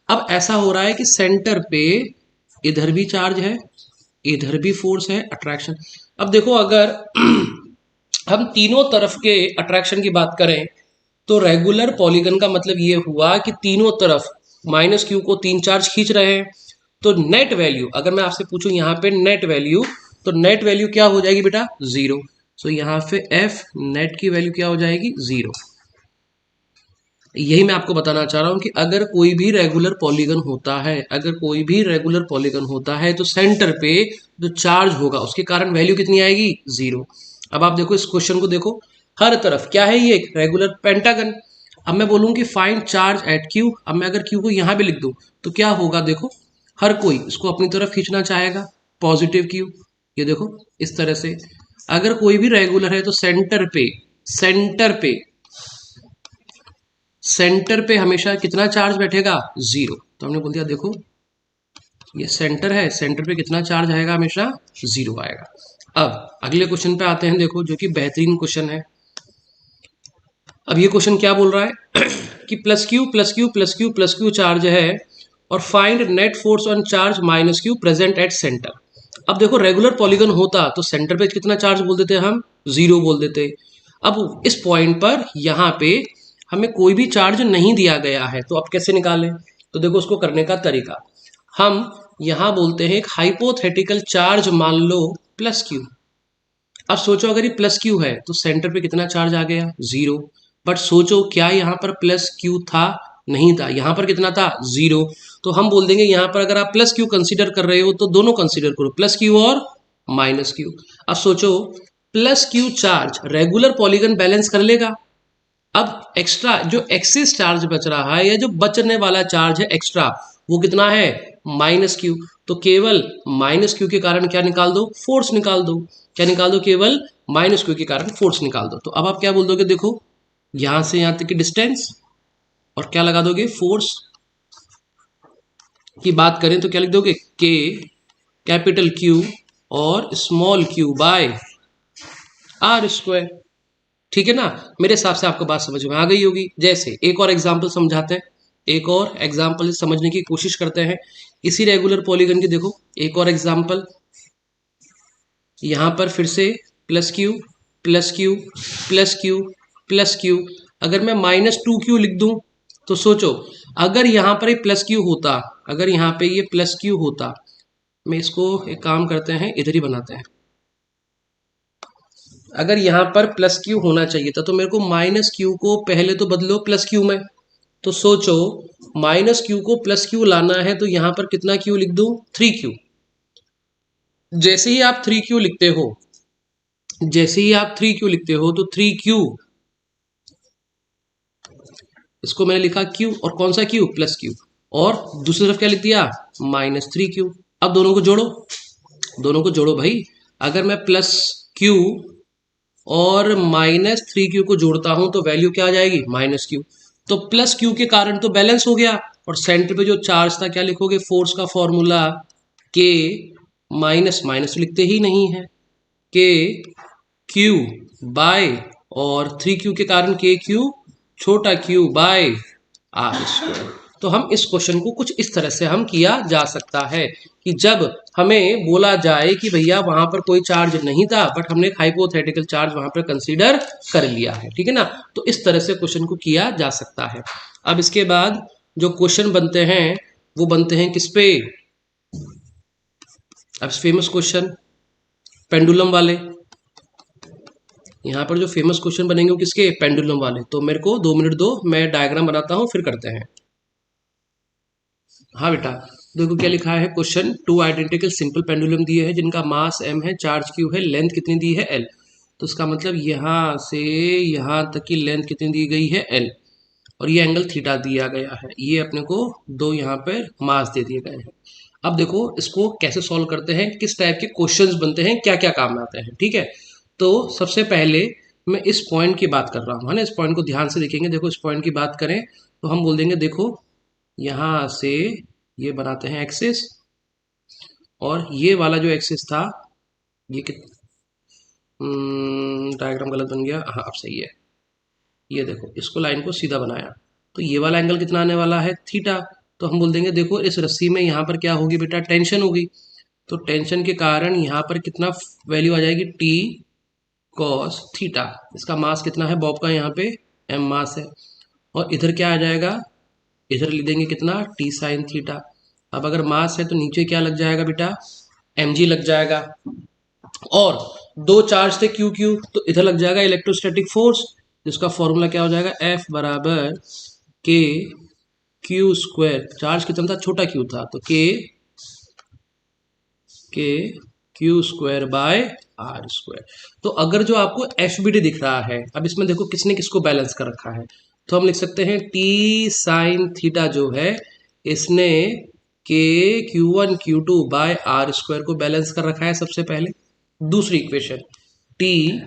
अब ऐसा हो रहा है कि सेंटर पे इधर भी चार्ज है, इधर भी फोर्स है, अट्रैक्शन। अब देखो अगर हम तीनों तरफ के अट्रैक्शन की बात करें तो रेगुलर पॉलीगन का मतलब ये हुआ कि तीनों तरफ माइनस क्यू को 3 चार्ज खींच रहे हैं। तो नेट वैल्यू अगर मैं आपसे पूछूं यहाँ पे नेट वैल्यू, तो नेट वैल्यू क्या हो जाएगी बेटा? 0। सो यहाँ पे एफ नेट की वैल्यू क्या हो जाएगी? 0। यही मैं आपको बताना चाह रहा हूं कि अगर कोई भी रेगुलर पॉलीगन होता है, अगर कोई भी रेगुलर पॉलीगन होता है तो सेंटर पे जो चार्ज होगा उसके कारण वैल्यू कितनी आएगी? 0। अब आप देखो इस क्वेश्चन को देखो, हर तरफ क्या है? ये एक रेगुलर पेंटागन। अब मैं बोलूँ कि फाइंड चार्ज एट क्यू। अब मैं अगर क्यू को यहाँ पे लिख दूं तो क्या होगा? देखो हर कोई इसको अपनी तरफ खींचना चाहेगा, पॉजिटिव क्यू। ये देखो इस तरह से अगर कोई भी रेगुलर है तो सेंटर पे हमेशा कितना चार्ज बैठेगा? 0। तो हमने बोल दिया देखो ये सेंटर है, सेंटर पे कितना चार्ज आएगा? हमेशा 0 आएगा। अब अगले क्वेश्चन पे आते हैं, देखो जो कि बेहतरीन क्वेश्चन है। अब ये क्वेश्चन क्या बोल रहा है कि plus Q plus Q plus Q plus Q charge है और find net force on charge minus Q present at centre. अब देखो रेगुलर पॉलीगन होता तो सेंटर पे कितना चार्ज बोल देते? हम 0 बोल देते। अब इस पॉइंट पर यहाँ पे हमें कोई भी चार्ज नहीं दिया गया है, तो अब कैसे निकालें? तो देखो उसको करने का तरीका, हम यहाँ बोलते हैं एक हाइपोथेटिकल चार्ज मान लो प्लस क्यू। अब सोचो अगर ये प्लस क्यू है तो सेंटर पे कितना चार्ज आ गया? 0। बट सोचो क्या यहाँ पर प्लस क्यू था? नहीं था। यहाँ पर कितना था? 0। तो हम बोल देंगे यहाँ पर अगर आप प्लस क्यू कंसीडर कर रहे हो तो दोनों कंसीडर करो, प्लस क्यू और माइनस क्यू। अब सोचो plus Q charge regular polygon balance कर लेगा। अब एक्स्ट्रा जो एक्सेस चार्ज बच रहा है या जो बचने वाला चार्ज है एक्स्ट्रा, वो कितना है? Minus Q. तो केवल माइनस क्यू के कारण क्या निकाल दो? फोर्स निकाल दो। क्या निकाल दो? केवल माइनस क्यू के कारण फोर्स निकाल दो। तो अब आप क्या बोल दोगे? देखो यहां से यहां तक की डिस्टेंस और क्या लगा दोगे? फोर्स। की बात करें तो क्या लिख दोगे? के कैपिटल क्यू और small Q by R square. ठीक है ना? मेरे हिसाब से आपको बात समझ में आ गई होगी। जैसे एक और एग्जांपल समझाते हैं, एक और एग्जांपल समझने की कोशिश करते हैं इसी रेगुलर पॉलीगन की। देखो एक और एग्जांपल, यहां पर फिर से plus Q plus Q plus Q plus Q. अगर मैं -2q लिख दूं तो सोचो अगर यहां पर एक प्लस क्यू होता, अगर यहां पे ये प्लस क्यू होता, मैं इसको एक काम करते हैं इधर ही बनाते हैं। अगर यहाँ पर प्लस क्यू होना चाहिए था तो मेरे को माइनस क्यू को पहले तो बदलो प्लस क्यू में। तो सोचो माइनस क्यू को प्लस क्यू लाना है तो यहाँ पर कितना क्यू लिख दूं? 3q। जैसे ही आप 3q लिखते हो, जैसे ही आप 3q लिखते हो तो 3q, इसको मैंने लिखा q और कौन सा q? Plus Q. और दूसरी तरफ क्या लिख दिया? -3q। अब दोनों को जोड़ो, दोनों को जोड़ो भाई। अगर मैं प्लस क्यू और -3q को जोड़ता हूं तो वैल्यू क्या आ जाएगी? -q। तो प्लस क्यू के कारण तो बैलेंस हो गया और सेंटर पे जो चार्ज था क्या लिखोगे? फोर्स का फॉर्मूला के माइनस माइनस लिखते ही नहीं है, के क्यू बाय और 3q के कारण के क्यू छोटा क्यू बाय आर स्क्वायर। तो हम इस क्वेश्चन को कुछ इस तरह से हम किया जा सकता है कि जब हमें बोला जाए कि भैया वहां पर कोई चार्ज नहीं था बट हमने एक हाइपोथेटिकल चार्ज वहां पर कंसीडर कर लिया है, ठीक है ना? तो इस तरह से क्वेश्चन को किया जा सकता है। अब इसके बाद जो क्वेश्चन बनते हैं वो बनते हैं किस पे? अब फेमस क्वेश्चन पेंडुलम वाले। यहाँ पर जो फेमस क्वेश्चन बनेंगे वो किसके? पेंडुलम वाले। तो मेरे को 2 मिनट दो, मैं डायग्राम बनाता हूँ फिर करते हैं। हाँ बेटा देखो क्या लिखा है क्वेश्चन, 2 आइडेंटिकल सिंपल पेंडुलम दिए हैं जिनका मास m है, चार्ज q है, लेंथ कितनी दी है? l। तो इसका मतलब यहाँ से यहाँ तक की लेंथ कितनी दी गई है? l। और ये एंगल थीटा दिया गया है। ये अपने को 2 यहाँ पर मास दे दिए गए हैं। अब देखो इसको कैसे सॉल्व करते हैं, किस टाइप के क्वेश्चंस बनते हैं, क्या क्या काम में आते हैं, ठीक है? तो सबसे पहले मैं इस पॉइंट की बात कर रहा हूँ, है ना? इस पॉइंट को ध्यान से देखेंगे। देखो इस पॉइंट की बात करें तो हम बोल देंगे देखो यहाँ से ये बनाते हैं एक्सिस और ये वाला जो एक्सिस था ये डायग्राम गलत बन गया, हाँ अब सही है। ये देखो इसको लाइन को सीधा बनाया तो ये वाला एंगल कितना आने वाला है? थीटा। तो हम बोल देंगे देखो इस रस्सी में यहाँ पर क्या होगी बेटा? टेंशन होगी। तो टेंशन के कारण यहाँ पर कितना वैल्यू आ जाएगी? T cos theta. इसका मास कितना है बॉब का यहाँ पे? m मास है, और इधर क्या आ जाएगा, इधर लिख देंगे कितना, t साइन थीटा। अब अगर मास है तो नीचे क्या लग जाएगा बेटा, mg लग जाएगा, और दो चार्ज थे q q, तो इधर लग जाएगा इलेक्ट्रोस्टैटिक फोर्स, जिसका फॉर्मूला क्या हो जाएगा, F बराबर k क्यू स्क्वायर, चार्ज कितना था, छोटा q था, तो k Q square by R square. तो अगर जो आपको एफ बी डी दिख रहा है, अब इसमें देखो किसने किसको बैलेंस कर रखा है, तो हम लिख सकते हैं टी साइन थीटा जो है, इसने K Q one Q two by R square को बैलेंस कर रखा है सबसे पहले। दूसरी इक्वेशन, टी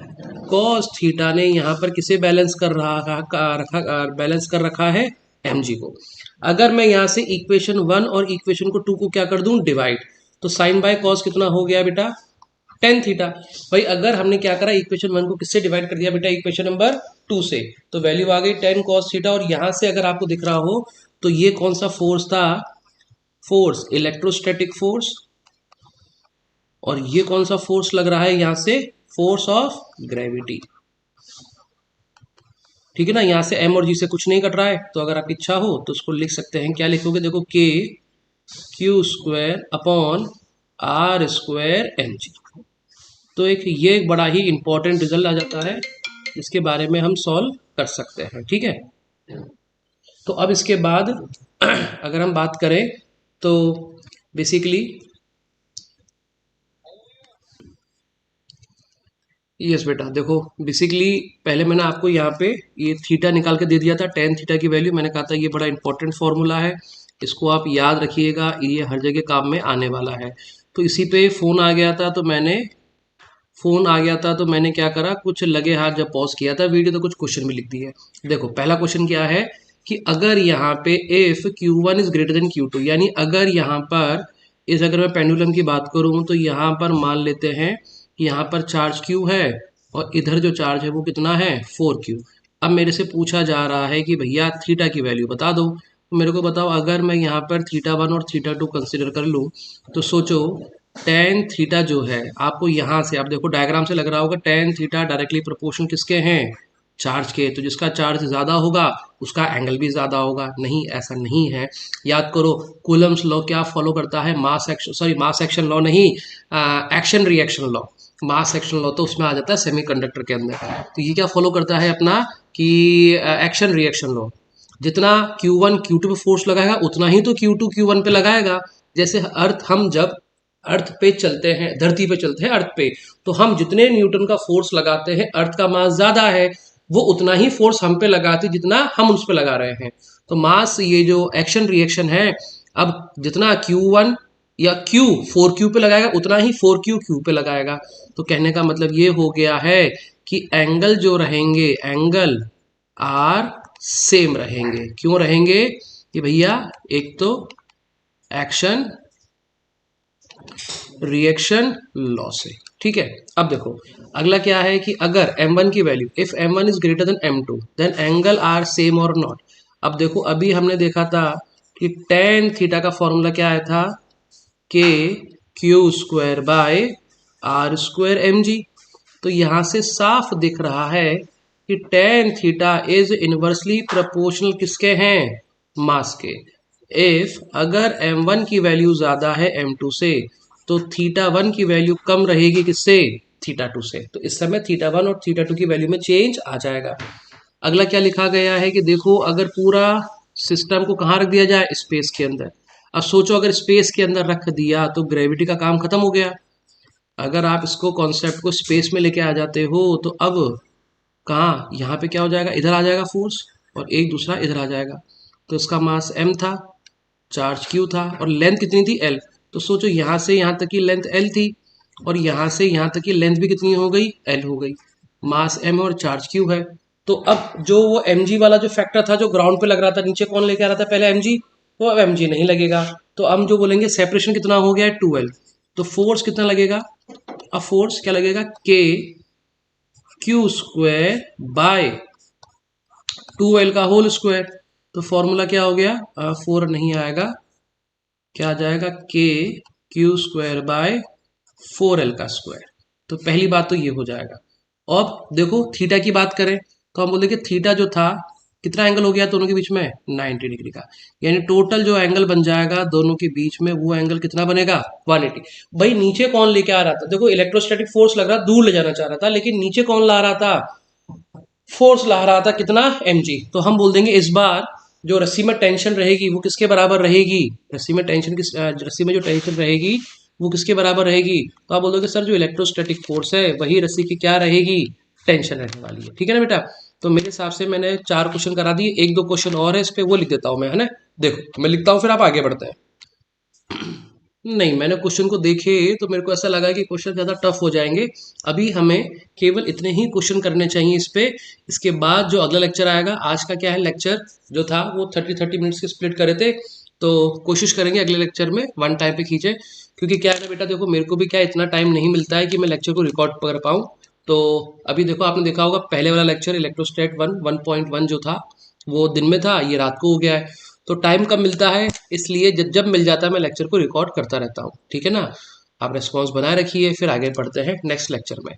कॉस थीटा ने यहाँ पर किसे बैलेंस कर बैलेंस कर रखा है, एम जी को। अगर मैं यहाँ से इक्वेशन वन और इक्वेशन को टू को क्या कर दूं, डिवाइड, तो साइन बाय कॉस कितना हो गया बेटा, टेन थीटा। भाई अगर हमने क्या करा, इक्वेशन वन को किससे डिवाइड कर दिया बेटा, इक्वेशन नंबर टू से, तो वैल्यू आ गई टेन कॉस थीटा। और यहां से अगर आपको दिख रहा हो तो ये कौन सा फोर्स था, फोर्स इलेक्ट्रोस्टैटिक फोर्स, और ये कौन सा फोर्स लग रहा है यहां से, फोर्स ऑफ ग्रेविटी। ठीक है ना, यहां से एम और जी से कुछ नहीं कट रहा है, तो अगर आपकी इच्छा हो तो उसको लिख सकते हैं, क्या लिखोगे, देखो K Q square upon R square M G. तो ये एक बड़ा ही इंपॉर्टेंट रिजल्ट आ जाता है, इसके बारे में हम सॉल्व कर सकते हैं। ठीक है, तो अब इसके बाद अगर हम बात करें तो बेसिकली, यस बेटा देखो, बेसिकली पहले मैंने आपको यहाँ पे ये थीटा निकाल के दे दिया था, टेन थीटा की वैल्यू, मैंने कहा था ये बड़ा इंपॉर्टेंट फॉर्मूला है, इसको आप याद रखिएगा, ये हर जगह काम में आने वाला है। तो इसी पे फ़ोन आ गया था, तो मैंने क्या करा, कुछ लगे हाथ जब पॉज किया था वीडियो, तो कुछ क्वेश्चन भी लिख दिए। देखो पहला क्वेश्चन क्या है कि अगर यहाँ पे if Q1 is greater then Q2, यानी अगर यहाँ पर अगर मैं पेंडुलम की बात करूँ तो यहाँ पर मान लेते हैं कि यहाँ पर चार्ज Q है, और इधर जो चार्ज है वो कितना है, 4Q। अब मेरे से पूछा जा रहा है कि भैया थीटा की वैल्यू बता दो, तो मेरे को बताओ, अगर मैं यहाँ पर थीटा वन और थीटा टू कंसिडर कर लूँ, तो सोचो टेन थीटा जो है, आपको यहाँ से, आप देखो डायग्राम से लग रहा होगा, टेन थीटा डायरेक्टली प्रोपोर्शनल किसके हैं, चार्ज के। तो जिसका चार्ज ज़्यादा होगा उसका एंगल भी ज़्यादा होगा। नहीं, ऐसा नहीं है, याद करो कूलम्स लॉ क्या फॉलो करता है, मास एक्शन लॉ नहीं, action reaction law. Mass action law तो उसमें आ जाता है सेमीकंडक्टर के अंदर, तो ये क्या फॉलो करता है अपना कि एक्शन रिएक्शन लॉ। जितना Q1 Q2 पे फोर्स लगाएगा उतना ही तो Q2 Q1 पे लगाएगा। जैसे हम जब अर्थ पे चलते हैं, धरती पे चलते हैं अर्थ पे, तो हम जितने न्यूटन का फोर्स लगाते हैं, अर्थ का मास ज्यादा है, वो उतना ही फोर्स हम पे लगाते जितना हम उस पे लगा रहे हैं। तो मास, ये जो एक्शन रिएक्शन है, अब जितना Q1 या Q 4Q पे लगाएगा उतना ही 4Q Q पे लगाएगा। तो कहने का मतलब ये हो गया है कि एंगल जो रहेंगे, एंगल आर सेम रहेंगे। क्यों रहेंगे कि भैया, एक तो एक्शन रिएक्शन लॉ से। ठीक है, अब देखो अगला क्या है कि अगर m1 की value, if m1 is greater than m2 then angle are same और नॉट। अब देखो अभी हमने देखा था कि टेन थीटा का फॉर्मूला क्या आया था, K Q square by R square M G. तो यहाँ से साफ दिख रहा है कि tan theta is inversely proportional किसके हैं, मास के। इफ अगर m1 की वैल्यू ज़्यादा है m2 से, तो थीटा वन की वैल्यू कम रहेगी किससे, थीटा टू से। तो इस समय थीटा वन और थीटा टू की वैल्यू में चेंज आ जाएगा। अगला क्या लिखा गया है कि देखो, अगर पूरा सिस्टम को कहाँ रख दिया जाए, स्पेस के अंदर। अब सोचो अगर स्पेस के अंदर रख दिया तो ग्रेविटी का काम खत्म हो गया। अगर आप इसको कॉन्सेप्ट को स्पेस में लेके आ जाते हो, तो अब कहाँ, यहाँ पे क्या हो जाएगा, इधर आ जाएगा फोर्स, और एक दूसरा इधर आ जाएगा। तो इसका मास m था, चार्ज Q था, और लेंथ कितनी थी, L। तो सोचो यहाँ से यहाँ तक की लेंथ L थी, और यहाँ से यहाँ तक की लेंथ भी कितनी हो गई, L हो गई। मास m और चार्ज Q है। तो अब जो वो mg वाला जो फैक्टर था जो ग्राउंड पे लग रहा था, नीचे कौन लेके आ रहा था पहले, mg, तो अब mg नहीं लगेगा। तो हम जो बोलेंगे सेपरेशन कितना हो गया है, 12। तो फोर्स कितना लगेगा, अब फोर्स क्या लगेगा, k Q square bye 2l का होल स्क्वायर। तो फॉर्मूला क्या हो गया, 4 नहीं आएगा, क्या आ जाएगा, के क्यू स्क्वायर बाय 4l का स्क्वायर। तो पहली बात तो ये हो जाएगा। अब देखो थीटा की बात करें, तो हम बोलते कि थीटा जो था कितना एंगल हो गया दोनों के बीच में 90 डिग्री का, यानी टोटल जो एंगल बन जाएगा दोनों के बीच में वो एंगल कितना बनेगा 180। भाई नीचे कौन लेके आ रहा था, देखो इलेक्ट्रोस्टैटिक फोर्स लग रहा दूर ले जाना चाह रहा था, लेकिन नीचे कौन ला रहा था, फोर्स ला रहा था कितना mg। तो हम बोल देंगे इस बार जो रस्सी में टेंशन रहेगी वो किसके बराबर रहेगी, रस्सी में टेंशन किस रस्सी में जो टेंशन रहेगी वो किसके बराबर रहेगी, तो आप बोल दोगे सर जो इलेक्ट्रोस्टैटिक फोर्स है वही रस्सी की क्या रहेगी, टेंशन रहने वाली है। ठीक है ना बेटा, तो मेरे हिसाब से मैंने 4 क्वेश्चन करा दिए, एक दो क्वेश्चन और है इस पे वो लिख देता हूँ मैं, है ना। देखो मैं लिखता हूँ फिर आप आगे बढ़ते हैं। नहीं, मैंने क्वेश्चन को देखे तो मेरे को ऐसा लगा कि क्वेश्चन ज़्यादा टफ हो जाएंगे। अभी हमें केवल इतने ही क्वेश्चन करने चाहिए इस पे। इसके बाद जो अगला लेक्चर आएगा, आज का क्या है लेक्चर जो था वो 30-30 मिनट्स के स्प्लिट करे थे, तो कोशिश करेंगे अगले लेक्चर में वन टाइम पे खींचे, क्योंकि क्या है ना बेटा, देखो मेरे को भी क्या इतना टाइम नहीं मिलता है कि मैं लेक्चर को रिकॉर्ड कर पाऊँ। तो अभी देखो आपने देखा होगा पहले वाला लेक्चर इलेक्ट्रोस्टैट 1.1 जो था वो दिन में था, ये रात को हो गया है। तो टाइम कम मिलता है, इसलिए जब जब मिल जाता है मैं लेक्चर को रिकॉर्ड करता रहता हूँ। ठीक है ना, आप रिस्पॉन्स बनाए रखिए, फिर आगे पढ़ते हैं नेक्स्ट लेक्चर में।